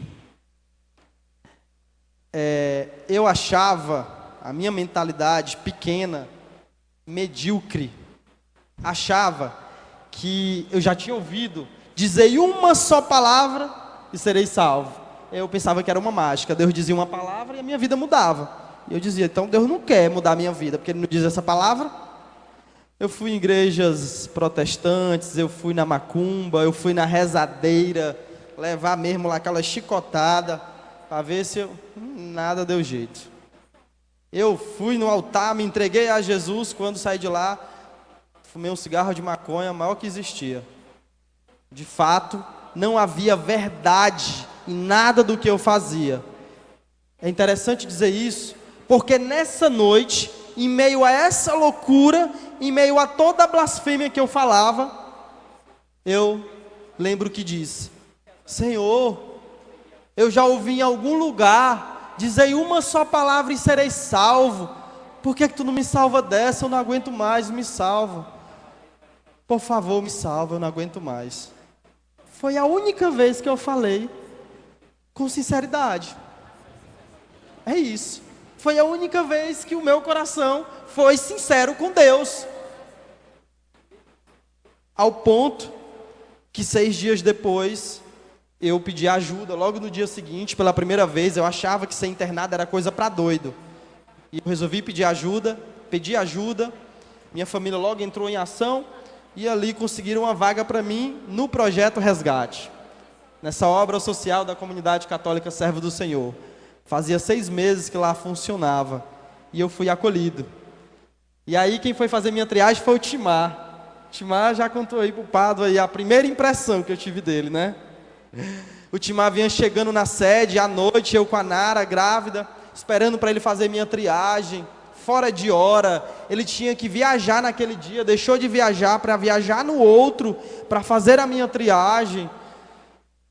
eu achava a minha mentalidade pequena, medíocre, achava que eu já tinha ouvido dizer uma só palavra e serei salvo. Eu pensava que era uma mágica, Deus dizia uma palavra e a minha vida mudava. E eu dizia, então Deus não quer mudar a minha vida, porque Ele não diz essa palavra. Eu fui em igrejas protestantes, eu fui na macumba, eu fui na rezadeira, levar mesmo lá aquela chicotada, para ver se nada deu jeito. Eu fui no altar, me entreguei a Jesus, quando saí de lá, fumei um cigarro de maconha, maior que existia. De fato, não havia verdade em nada do que eu fazia. É interessante dizer isso, porque nessa noite, em meio a essa loucura, em meio a toda a blasfêmia que eu falava, eu lembro que disse: Senhor, eu já ouvi em algum lugar, dizer uma só palavra e serei salvo. Por que tu não me salva dessa? Eu não aguento mais, me salva. Por favor, me salva, eu não aguento mais. Foi a única vez que eu falei com sinceridade. É isso. Foi a única vez que o meu coração foi sincero com Deus. Ao ponto que 6 dias depois, eu pedi ajuda. Logo no dia seguinte, pela primeira vez, eu achava que ser internado era coisa para doido. E eu resolvi pedir ajuda, pedi ajuda. Minha família logo entrou em ação. E ali conseguiram uma vaga para mim no Projeto Resgate. Nessa obra social da Comunidade Católica Servo do Senhor. Fazia 6 meses que lá funcionava. E eu fui acolhido. E aí quem foi fazer minha triagem foi o Timar. O Timar já contou aí pro Pado aí a primeira impressão que eu tive dele, né? O Timar vinha chegando na sede à noite, eu com a Nara, grávida, esperando para ele fazer minha triagem, fora de hora. Ele tinha que viajar naquele dia, deixou de viajar para viajar no outro, para fazer a minha triagem.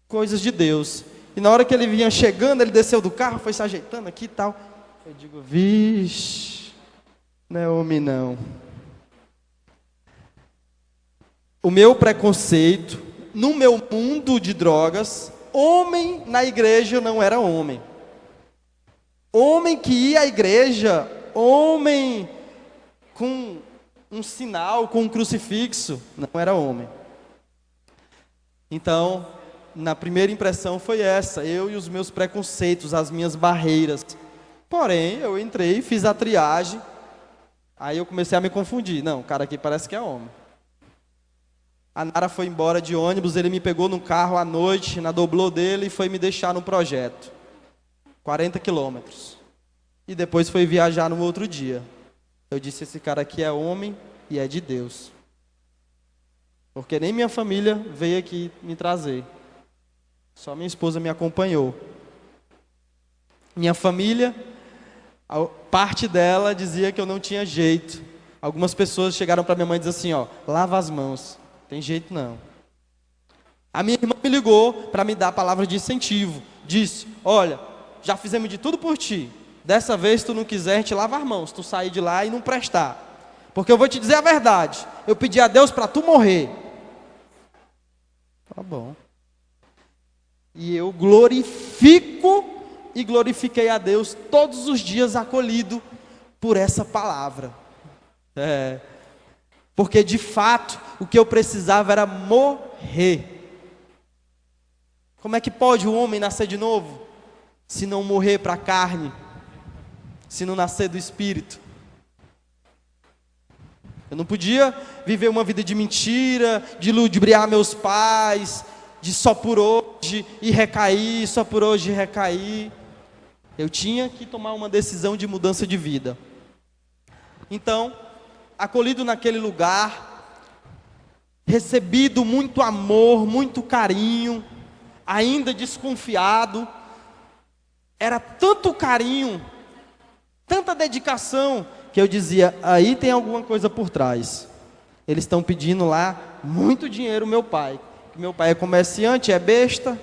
Coisas de Deus. E na hora que ele vinha chegando, ele desceu do carro, foi se ajeitando aqui e tal. Eu digo, vixe, não é homem não. O meu preconceito, no meu mundo de drogas, homem na igreja não era homem. Homem que ia à igreja, homem com um sinal, com um crucifixo, não era homem. Então, na primeira impressão foi essa, eu e os meus preconceitos, as minhas barreiras. Porém, eu entrei, fiz a triagem, aí eu comecei a me confundir. Não, o cara aqui parece que é homem. A Nara foi embora de ônibus, ele me pegou no carro à noite, na doblô dele, e foi me deixar no projeto. 40 quilômetros. E depois foi viajar no outro dia. Eu disse, esse cara aqui é homem e é de Deus. Porque nem minha família veio aqui me trazer. Só minha esposa me acompanhou. Minha família, parte dela dizia que eu não tinha jeito. Algumas pessoas chegaram para minha mãe e diziam assim, ó, lava as mãos. Tem jeito não. A minha irmã me ligou para me dar a palavra de incentivo. Disse, olha, já fizemos de tudo por ti. Dessa vez, se tu não quiser, a gente lava as mãos. Tu sair de lá e não prestar. Porque eu vou te dizer a verdade. Eu pedi a Deus para tu morrer. Tá bom. E eu glorifico e glorifiquei a Deus todos os dias acolhido por essa palavra. Porque de fato, o que eu precisava era morrer. Como é que pode o homem nascer de novo? Se não morrer para a carne, se não nascer do Espírito. Eu não podia viver uma vida de mentira, de ludibriar meus pais, de só por hoje e recair, só por hoje e recair. Eu tinha que tomar uma decisão de mudança de vida. Então, acolhido naquele lugar, recebido muito amor, muito carinho, ainda desconfiado, era tanto carinho, tanta dedicação, que eu dizia, aí tem alguma coisa por trás. Eles estão pedindo lá muito dinheiro, meu pai. Meu pai é comerciante, é besta.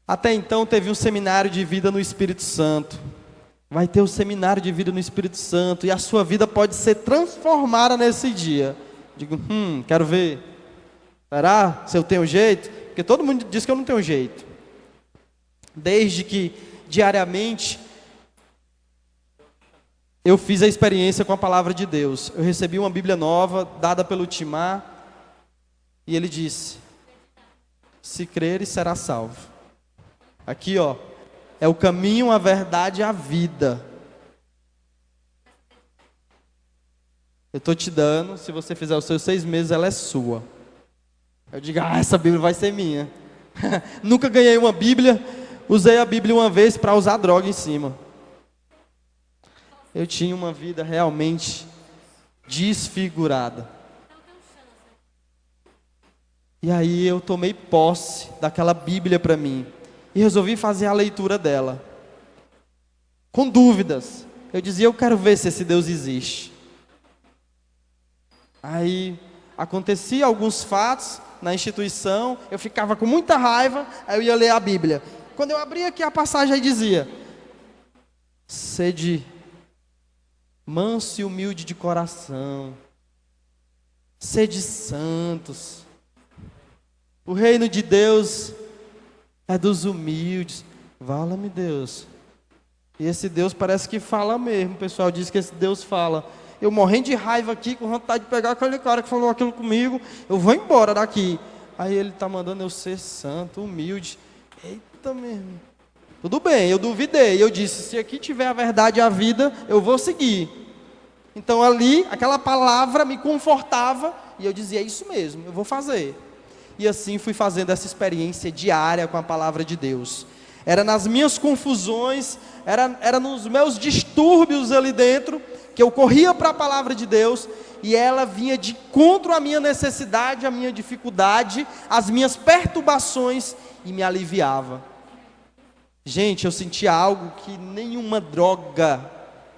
Até então teve um seminário de vida no Espírito Santo. Vai ter um seminário de vida no Espírito Santo, e a sua vida pode ser transformada nesse dia. Digo, quero ver. Será? Se eu tenho jeito? Porque todo mundo diz que eu não tenho jeito. Desde que, diariamente, eu fiz a experiência com a palavra de Deus. Eu recebi uma Bíblia nova, dada pelo Timar, e ele disse, se creres, será salvo. Aqui, ó, é o caminho, a verdade e a vida. Eu estou te dando, se você fizer os seus 6 meses, ela é sua. Eu digo, essa Bíblia vai ser minha. Nunca ganhei uma Bíblia, usei a Bíblia uma vez para usar droga em cima. Eu tinha uma vida realmente desfigurada. E aí eu tomei posse daquela Bíblia para mim. E resolvi fazer a leitura dela. Com dúvidas. Eu dizia, eu quero ver se esse Deus existe. Aí acontecia alguns fatos na instituição. Eu ficava com muita raiva. Aí eu ia ler a Bíblia. Quando eu abria aqui a passagem, aí dizia, sede manso e humilde de coração, sede santos. O reino de Deus é dos humildes. Vala-me Deus. E esse Deus parece que fala mesmo. O pessoal diz que esse Deus fala. Eu morrendo de raiva aqui, com vontade de pegar aquele cara que falou aquilo comigo. Eu vou embora daqui. Aí ele está mandando eu ser santo, humilde. Eita mesmo. Tudo bem, eu duvidei. Eu disse, se aqui tiver a verdade e a vida, eu vou seguir. Então ali, aquela palavra me confortava. E eu dizia, é isso mesmo, eu vou fazer. E assim fui fazendo essa experiência diária com a palavra de Deus. Era nas minhas confusões, era nos meus distúrbios ali dentro, que eu corria para a palavra de Deus, e ela vinha de encontro à minha necessidade, à minha dificuldade, às minhas perturbações, e me aliviava. Gente, eu sentia algo que nenhuma droga,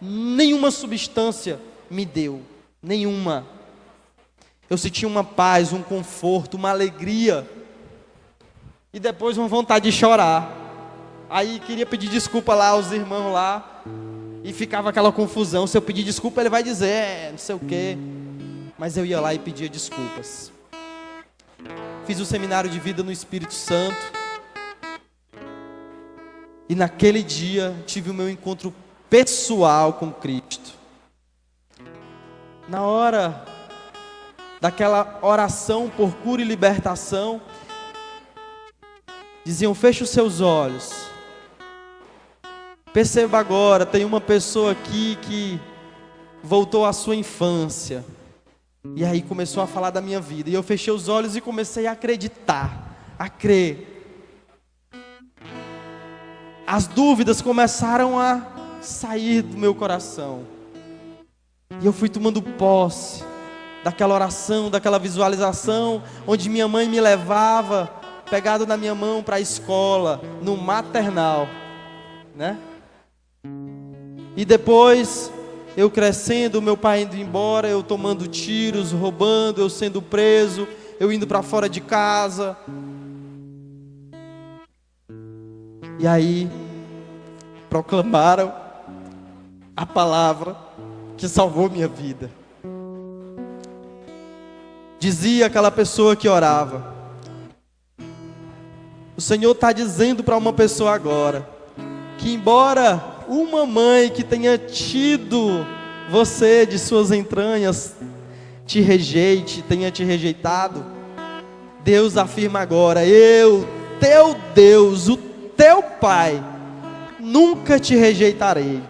nenhuma substância me deu, nenhuma. Eu sentia uma paz, um conforto, uma alegria, e depois uma vontade de chorar. Aí queria pedir desculpa lá aos irmãos lá, e ficava aquela confusão. Se eu pedir desculpa, ele vai dizer, não sei o quê. Mas eu ia lá e pedia desculpas. fiz o seminário de vida no Espírito Santo. E naquele dia tive o meu encontro pessoal com Cristo. Na hora daquela oração por cura e libertação, diziam: feche os seus olhos. Perceba agora, tem uma pessoa aqui que voltou à sua infância. E aí começou a falar da minha vida. E eu fechei os olhos e comecei a acreditar, a crer. As dúvidas começaram a sair do meu coração. E eu fui tomando posse daquela oração, daquela visualização, onde minha mãe me levava, pegado na minha mão para a escola, no maternal, né? E depois, eu crescendo, meu pai indo embora, eu tomando tiros, roubando, eu sendo preso, eu indo para fora de casa. E aí, proclamaram a palavra que salvou minha vida. Dizia aquela pessoa que orava: o Senhor está dizendo para uma pessoa agora, que embora uma mãe que tenha tido você de suas entranhas te rejeite, tenha te rejeitado, Deus afirma agora: eu, teu Deus, o teu Pai, nunca te rejeitarei.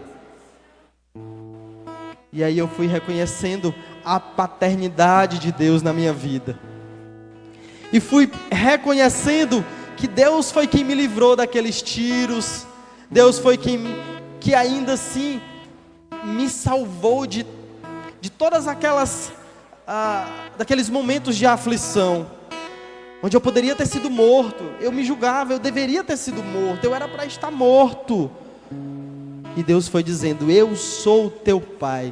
E aí eu fui reconhecendo a paternidade de Deus na minha vida. E fui reconhecendo que Deus foi quem me livrou daqueles tiros. Deus foi que ainda assim me salvou de todas aquelas daqueles momentos de aflição, onde eu poderia ter sido morto. Eu me julgava, eu deveria ter sido morto, eu era para estar morto. E Deus foi dizendo: eu sou o teu Pai.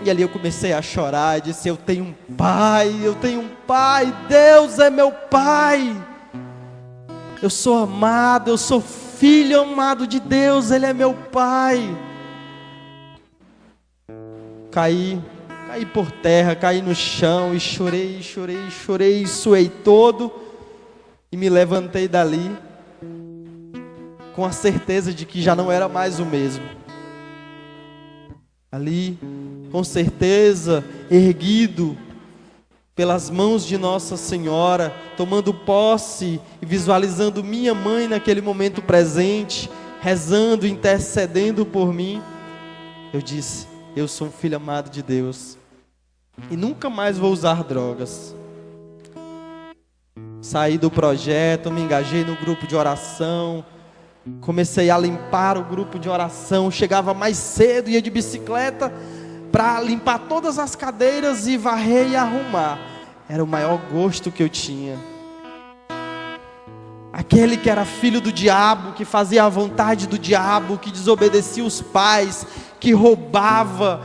E ali eu comecei a chorar e disse: eu tenho um Pai, eu tenho um Pai, Deus é meu Pai. Eu sou amado, eu sou filho amado de Deus, Ele é meu Pai. Caí por terra, caí no chão e chorei, suei todo. E me levantei dali com a certeza de que já não era mais o mesmo. Ali, com certeza, erguido pelas mãos de Nossa Senhora, tomando posse e visualizando minha mãe naquele momento presente, rezando, intercedendo por mim, eu disse: eu sou um filho amado de Deus e nunca mais vou usar drogas. Saí do projeto, me engajei no grupo de oração, comecei a limpar o grupo de oração, chegava mais cedo, ia de bicicleta para limpar todas as cadeiras e varrer e arrumar. Era o maior gosto que eu tinha. Aquele que era filho do diabo, que fazia a vontade do diabo, que desobedecia os pais, que roubava,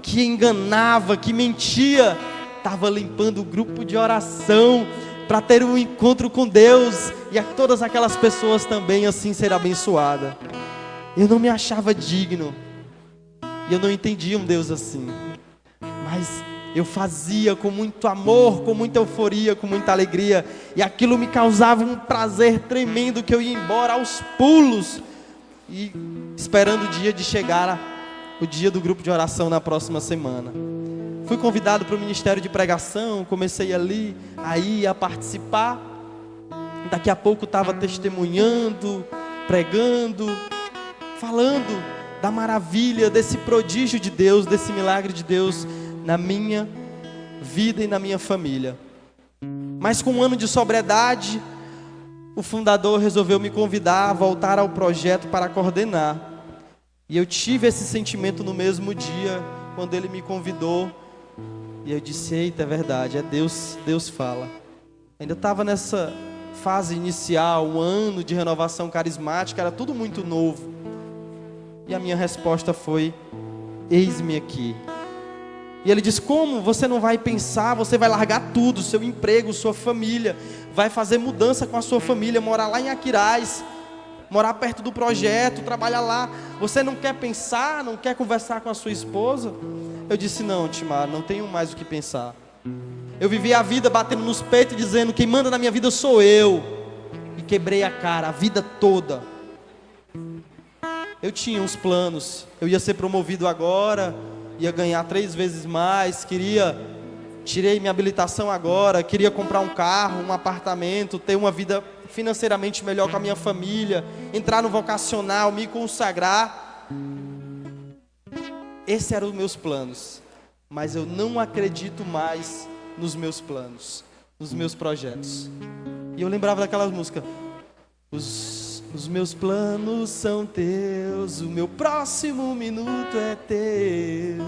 que enganava, que mentia, estava limpando o grupo de oração para ter um encontro com Deus, e a todas aquelas pessoas também assim ser abençoada. Eu não me achava digno, e eu não entendia um Deus assim, mas eu fazia com muito amor, com muita euforia, com muita alegria, e aquilo me causava um prazer tremendo, que eu ia embora aos pulos, e esperando o dia de chegar, o dia do grupo de oração na próxima semana. Fui convidado para o ministério de pregação, comecei ali a participar. Daqui a pouco estava testemunhando, pregando, falando da maravilha, desse prodígio de Deus, desse milagre de Deus na minha vida e na minha família. Mas com um ano de sobriedade, o fundador resolveu me convidar a voltar ao projeto para coordenar. E eu tive esse sentimento no mesmo dia, quando ele me convidou. E eu disse: eita, é verdade, é Deus, Deus fala. Ainda estava nessa fase inicial, um ano de renovação carismática, era tudo muito novo. E a minha resposta foi: eis-me aqui. E ele disse: como? Você não vai pensar, você vai largar tudo, seu emprego, sua família, vai fazer mudança com a sua família, morar lá em Aquiraz, morar perto do projeto, trabalhar lá. Você não quer pensar, não quer conversar com a sua esposa? Eu disse: não, Timar, não tenho mais o que pensar. Eu vivi a vida batendo nos peitos e dizendo: quem manda na minha vida sou eu. E quebrei a cara a vida toda. Eu tinha uns planos. Eu ia ser promovido agora, ia ganhar 3 vezes mais, tirei minha habilitação agora, queria comprar um carro, um apartamento, ter uma vida financeiramente melhor com a minha família, entrar no vocacional, me consagrar. Esses eram os meus planos. Mas eu não acredito mais nos meus planos, nos meus projetos. E eu lembrava daquelas músicas: os meus planos são teus, o meu próximo minuto é teu.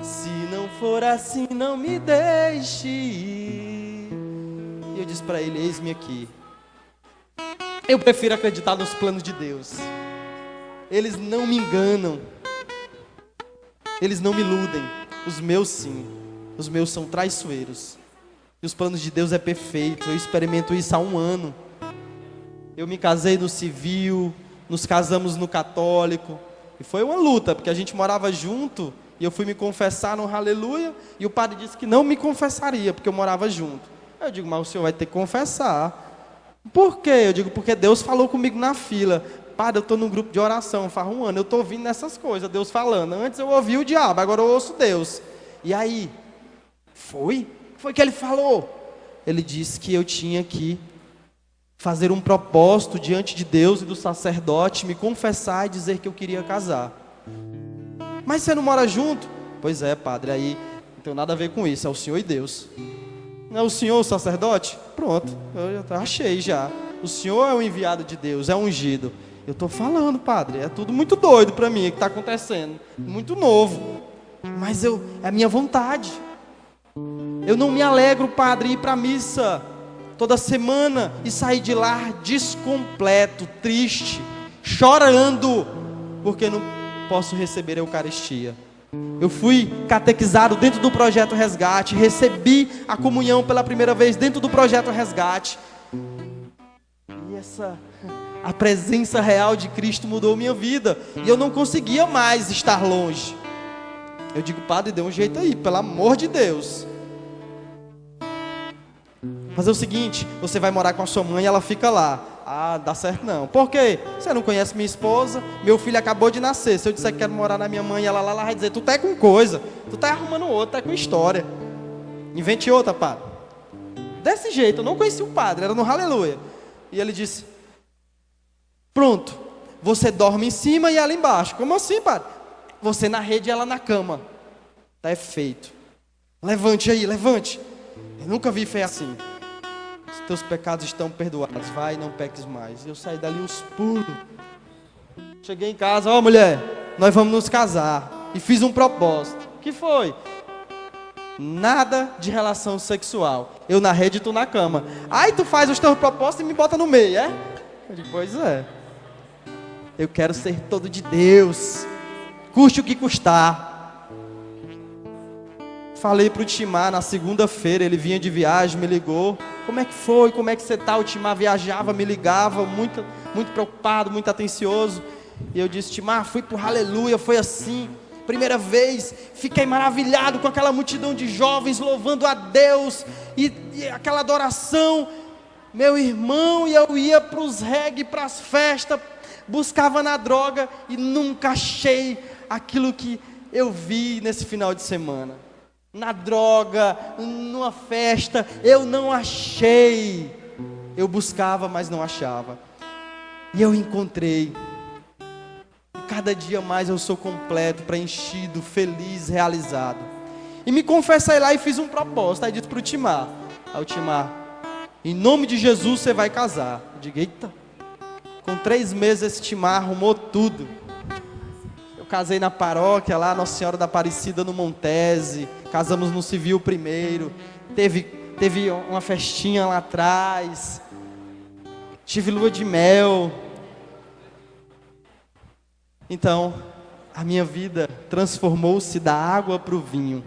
Se não for assim, não me deixe ir. E eu disse para ele: eis-me aqui. Eu prefiro acreditar nos planos de Deus. Eles não me enganam. Eles não me iludem. Os meus sim. Os meus são traiçoeiros. E os planos de Deus é perfeito. Eu experimento isso há 1 ano. Eu me casei no civil, nos casamos no católico. E foi uma luta, porque a gente morava junto. E eu fui me confessar no Aleluia. E o padre disse que não me confessaria, porque eu morava junto. Eu digo: mas o senhor vai ter que confessar. Por quê? Eu digo: porque Deus falou comigo na fila. Padre, eu estou num grupo de oração faz 1 ano. Eu estou ouvindo essas coisas, Deus falando. Antes eu ouvi o diabo, agora eu ouço Deus. E aí? Foi que ele falou. Ele disse que eu tinha que fazer um propósito diante de Deus e do sacerdote, me confessar e dizer que eu queria casar. Mas você não mora junto? Pois é, padre, aí não tem nada a ver com isso, é o Senhor e Deus. Não é o Senhor o sacerdote? Pronto, eu já achei já. O Senhor é o enviado de Deus, é ungido. Eu estou falando, padre, é tudo muito doido para mim o que está acontecendo, muito novo. Mas é a minha vontade. Eu não me alegro, padre, ir para a missa toda semana e sair de lá descompleto, triste, chorando, porque não posso receber a Eucaristia. Eu fui catequizado dentro do Projeto Resgate, recebi a comunhão pela primeira vez dentro do Projeto Resgate. E a presença real de Cristo mudou minha vida. E eu não conseguia mais estar longe. Eu digo: padre, dê um jeito aí, pelo amor de Deus. Fazer o seguinte: você vai morar com a sua mãe e ela fica lá. Ah, dá certo não. Por quê? Você não conhece minha esposa, meu filho acabou de nascer. Se eu disser que quero morar na minha mãe, ela vai dizer: tu tá com coisa, tu tá arrumando outra, tá com história. Invente outra, padre. Desse jeito, eu não conheci o padre, era no Aleluia. E ele disse: pronto, você dorme em cima e ela embaixo. Como assim, padre? Você na rede e ela na cama. Tá feito. Levante aí, levante. Eu nunca vi fé assim. Os teus pecados estão perdoados, vai, não peques mais. Eu saí dali uns pulos. Cheguei em casa: ó, mulher, nós vamos nos casar. E fiz um propósito. Que foi? Nada de relação sexual. Eu na rede e tu na cama. Aí tu faz os teus propósitos e me bota no meio, é? Eu digo: pois é. Eu quero ser todo de Deus, custe o que custar. Falei para o Timar na segunda-feira, ele vinha de viagem, me ligou: como é que foi, como é que você está? O Timar viajava, me ligava, muito preocupado, muito atencioso. E eu disse: Timar, fui para o Aleluia, foi assim, primeira vez, fiquei maravilhado com aquela multidão de jovens louvando a Deus, e aquela adoração, meu irmão. E eu ia para os reggae, para as festas, buscava na droga e nunca achei aquilo que eu vi nesse final de semana. Na droga, numa festa, eu não achei. Eu buscava, mas não achava. E eu encontrei. E cada dia mais eu sou completo, preenchido, feliz, realizado. E me confessei lá e fiz um propósito. Aí disse para o Timar: ao Timar, em nome de Jesus você vai casar. Eu digo: eita. Com 3 meses esse Timar arrumou tudo. Eu casei na paróquia lá, Nossa Senhora da Aparecida no Montese. Casamos no civil primeiro. Teve uma festinha lá atrás. Tive lua de mel. Então, a minha vida transformou-se da água para o vinho.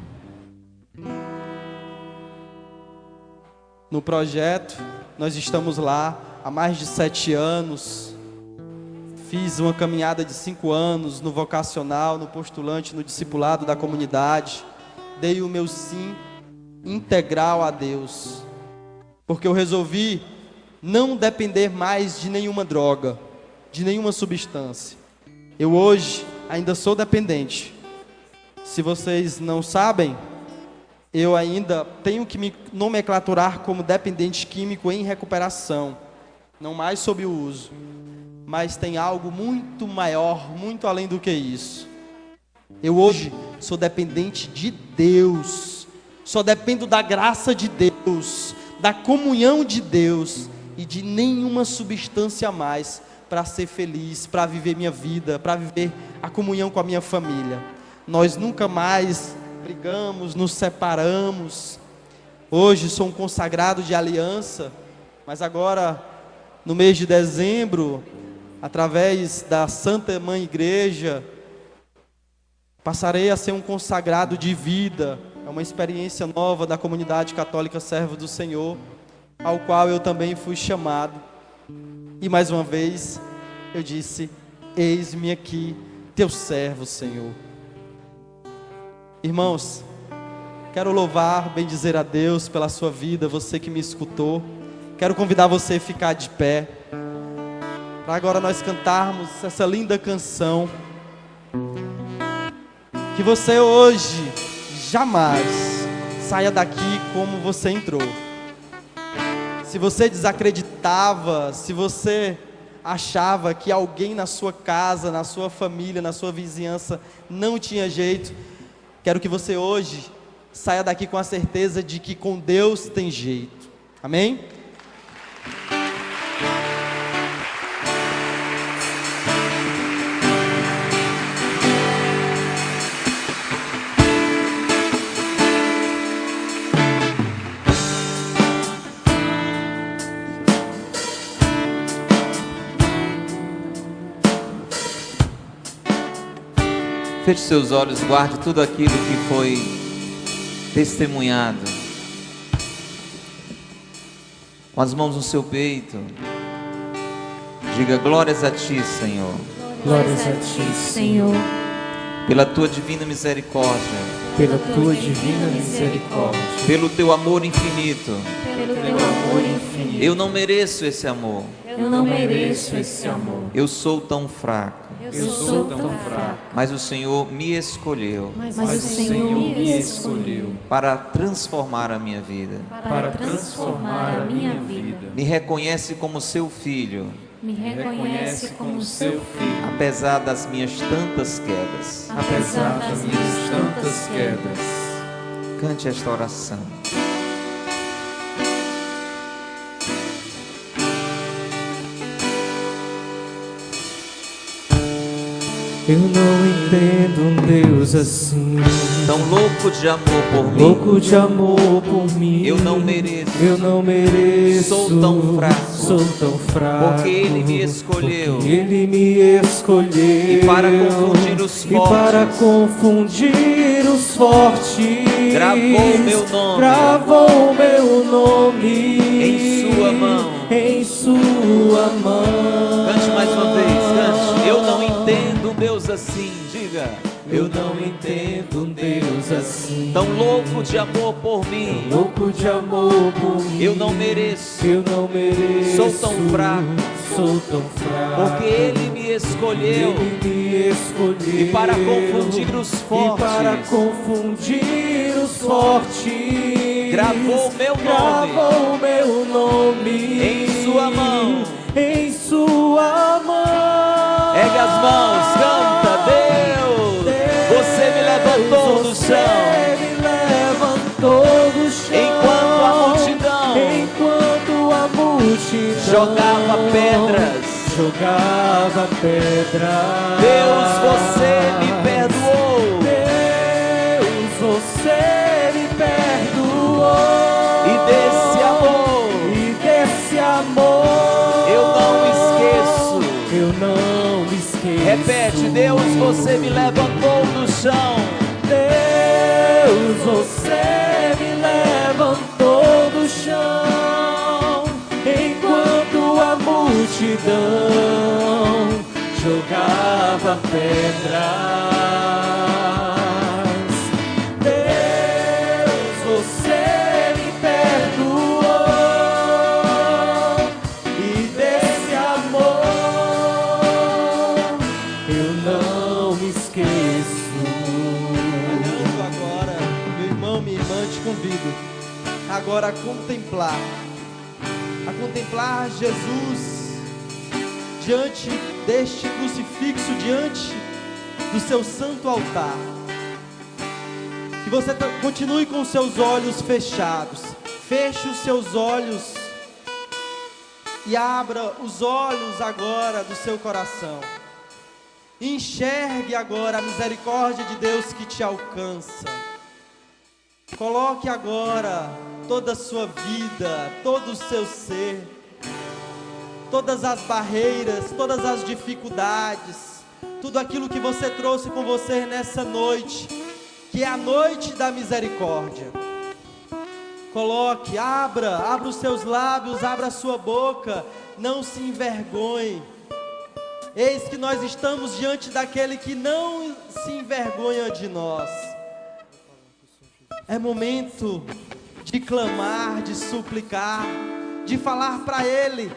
No projeto, nós estamos lá há mais de 7 anos. Fiz uma caminhada de 5 anos no vocacional, no postulante, no discipulado da comunidade. Dei o meu sim integral a Deus, porque eu resolvi não depender mais de nenhuma droga, de nenhuma substância. Eu hoje ainda sou dependente. Se vocês não sabem, eu ainda tenho que me nomenclaturar como dependente químico em recuperação, não mais sob o uso. Mas tem algo muito maior, muito além do que isso. Eu hoje sou dependente de Deus, só dependo da graça de Deus, da comunhão de Deus e de nenhuma substância a mais para ser feliz, para viver minha vida, para viver a comunhão com a minha família. Nós nunca mais brigamos, nos separamos. Hoje sou um consagrado de aliança, mas agora, no mês de dezembro, através da Santa Mãe Igreja, passarei a ser um consagrado de vida. É uma experiência nova da comunidade católica Servo do Senhor, ao qual eu também fui chamado. E mais uma vez, eu disse: eis-me aqui, teu servo, Senhor. Irmãos, quero louvar, bendizer a Deus pela sua vida, você que me escutou. Quero convidar você a ficar de pé, para agora nós cantarmos essa linda canção. Que você hoje jamais saia daqui como você entrou. Se você desacreditava, se você achava que alguém na sua casa, na sua família, na sua vizinhança não tinha jeito, quero que você hoje saia daqui com a certeza de que com Deus tem jeito. Amém? Feche seus olhos, guarde tudo aquilo que foi testemunhado. Com as mãos no seu peito, diga: glórias a ti, Senhor. Glórias a ti, Senhor, Pela tua divina misericórdia, pela tua divina misericórdia, pelo teu amor infinito. pelo teu amor infinito. Eu não mereço esse amor. Eu não mereço esse amor. Eu sou tão fraco. Eu sou tão fraco, Mas o Senhor me escolheu mas o Senhor me escolheu para transformar a minha vida. para transformar a minha vida. Me reconhece como seu filho, Me reconhece como seu filho, apesar das minhas tantas quedas. apesar das minhas tantas quedas. Cante esta oração. Eu não entendo um Deus assim, Tão louco de amor por mim, louco de amor por mim. eu não mereço. Eu não mereço. Sou tão fraco. Sou tão fraco. Porque Ele me escolheu. Porque Ele me escolheu. E para confundir os E para fortes, confundir os fortes, gravou meu nome. Gravou meu nome Em sua mão. Em sua mão. Cante mais uma vez, cante. Eu não entendo um Deus assim, diga. Eu não entendo um Deus assim, Tão louco de amor por mim, louco de amor por mim. eu não mereço. Eu não mereço. Sou tão fraco. Sou tão fraco. Porque Ele me escolheu. Ele me escolheu. E para confundir os fortes, E para confundir os fortes, gravou meu nome. Gravou meu nome Em sua mão. Em sua mão. Ergue as mãos, canta, Deus. Você me levantou do chão. Você me levantou do chão. Enquanto a multidão Jogava pedras. Jogava pedras. Deus, você me perdoou. Deus, você me perdoou. E desse amor eu não esqueço. Repete, Deus, você me levantou do chão. Deus, você me levantou do chão, enquanto a multidão jogava pedras. Deus, você esqueço. Olhando agora, meu irmão, minha irmã, te convido agora a contemplar Jesus diante deste crucifixo, diante do seu santo altar. Que você continue com os seus olhos fechados. Feche os seus olhos e abra os olhos agora do seu coração. Enxergue agora a misericórdia de Deus que te alcança. Coloque agora toda a sua vida, todo o seu ser, todas as barreiras, todas as dificuldades, tudo aquilo que você trouxe com você nessa noite, que é a noite da misericórdia. Coloque, abra os seus lábios, abra a sua boca, não se envergonhe. Eis que nós estamos diante daquele que não se envergonha de nós. É momento de clamar, de suplicar, de falar para Ele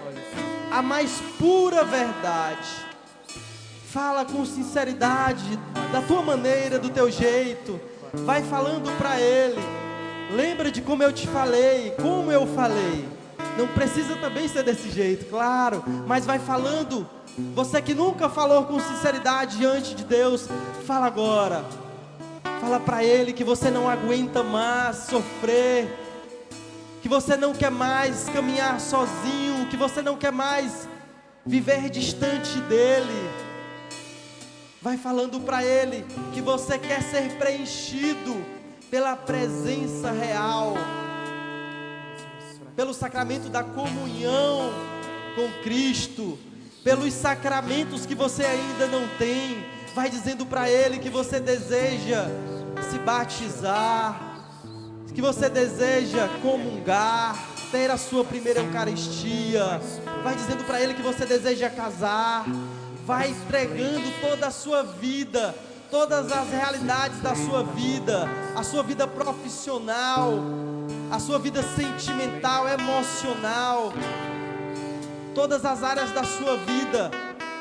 a mais pura verdade. Fala com sinceridade, da tua maneira, do teu jeito. Vai falando para Ele. Lembra de como eu te falei, como eu falei. Não precisa também ser desse jeito, claro, mas vai falando. Você que nunca falou com sinceridade diante de Deus, fala agora. Fala para Ele que você não aguenta mais sofrer, que você não quer mais caminhar sozinho, que você não quer mais viver distante dEle. Vai falando para Ele que você quer ser preenchido pela presença real, pelo sacramento da comunhão com Cristo, pelos sacramentos que você ainda não tem. Vai dizendo para Ele que você deseja se batizar, que você deseja comungar, ter a sua primeira Eucaristia. Vai dizendo para Ele que você deseja casar. Vai entregando toda a sua vida, todas as realidades da sua vida, a sua vida profissional, a sua vida sentimental, emocional, todas as áreas da sua vida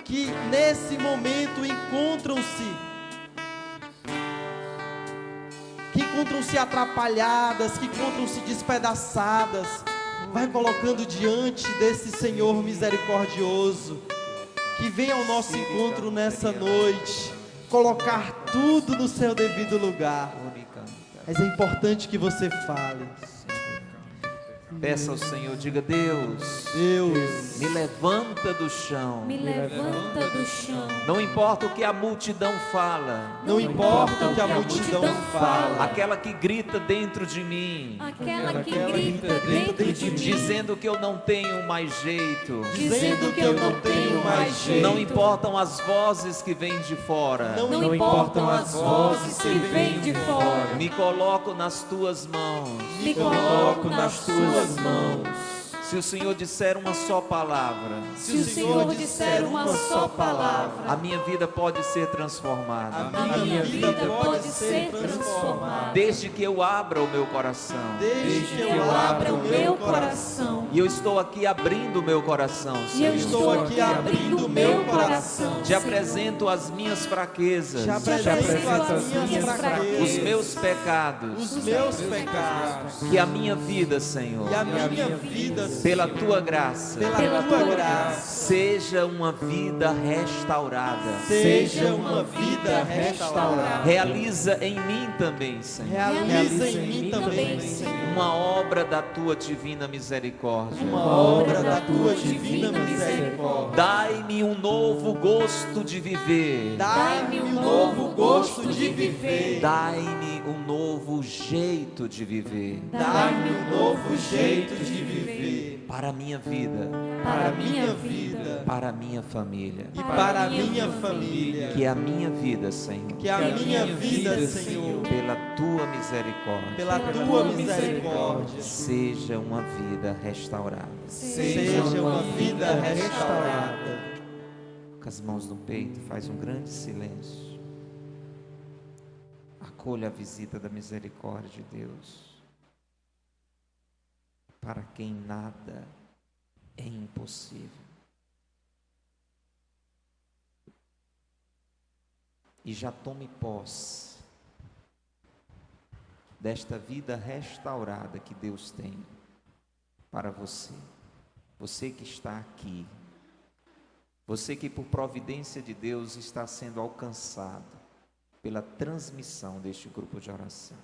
que nesse momento encontram-se atrapalhadas, que encontram-se despedaçadas. Vai colocando diante desse Senhor misericordioso, que vem ao nosso encontro nessa noite, colocar tudo no seu devido lugar. Mas é importante que você fale. Peça ao Senhor, diga: Deus, me levanta do chão. Me levanta do chão. Não importa o que a multidão fala, Não importa o que a multidão fala, aquela que grita dentro de mim, Aquela que grita dentro de mim, dizendo que eu não tenho mais jeito. dizendo que eu não tenho mais jeito. Não importam as vozes que vêm de fora. Não importam as vozes que vêm de fora. Me coloco nas tuas mãos. Me coloco nas tuas mãos. Se o Senhor disser uma só palavra, Se o Senhor disser uma só palavra, a minha vida pode ser transformada. a minha vida pode ser transformada. Desde que eu abra o meu coração. desde que Eu abra o meu coração. E eu estou aqui abrindo o meu coração, E eu Senhor. estou aqui abrindo o meu coração. Te apresento as minhas fraquezas, Te apresento as minhas os fraquezas, meus pecados, os meus pecados, que a minha vida, Senhor, e a minha vida, pela tua graça, pela tua graça, seja uma vida restaurada. seja uma vida restaurada. Realiza em mim também, Senhor, Realiza em mim também, Senhor, uma obra da tua divina misericórdia. uma obra da tua divina misericórdia. Dai-me um novo gosto de viver. Dai-me um novo gosto de viver. Dai-me um novo jeito de viver. Dai-me um novo jeito de viver. Para a minha vida, Para a minha vida. para a minha família. E para a minha família. Que a minha vida, Senhor, Que a minha vida, Senhor, pela tua misericórdia, pela tua misericórdia, seja uma vida restaurada. seja uma vida restaurada. Com as mãos no peito, faz um grande silêncio. Acolha a visita da misericórdia de Deus. Para quem nada é impossível. e já tome posse desta vida restaurada que Deus tem para você. Você que está aqui, você que por providência de Deus está sendo alcançado pela transmissão deste grupo de oração.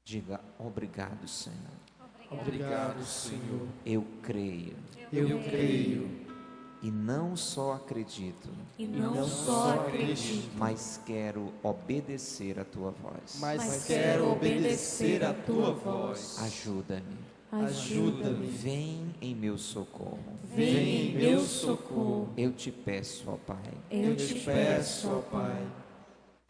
Diga: obrigado, Senhor. Obrigado, Senhor. Eu creio Eu creio e não só acredito, E não só acredito, mas quero obedecer a tua voz. mas quero obedecer a tua voz. Ajuda-me. Ajuda-me. Vem em meu socorro. Vem em meu socorro. Eu te peço, ó Pai, Eu te Peço, ó Pai,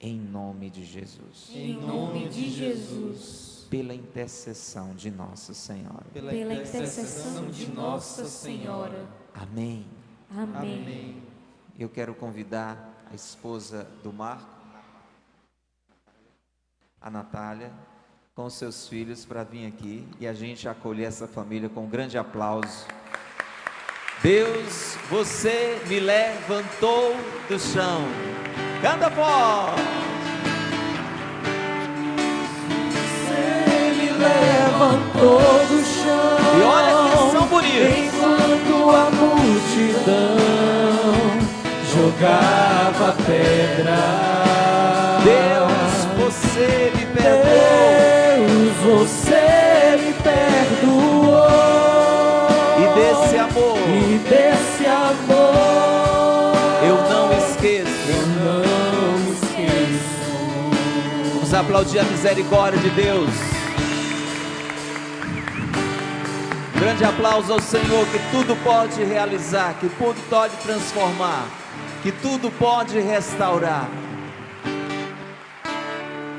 em nome de Jesus, em nome de Jesus, pela intercessão de Nossa Senhora. pela intercessão de Nossa Senhora. Amém. Amém. Eu quero convidar a esposa do Marco, a Natália, com seus filhos para vir aqui e a gente acolher essa família com um grande aplauso. Deus, você me levantou do chão. Canta forte. Você me levantou do chão. E olha que são bonitos. Enquanto a multidão jogava pedra. Deus, você me perdoou. Deus, você me perdoou. E desse amor E desse amor eu não esqueço. eu não esqueço. Vamos aplaudir a misericórdia de Deus. Grande aplauso ao Senhor, que tudo pode realizar, que tudo pode transformar, que tudo pode restaurar.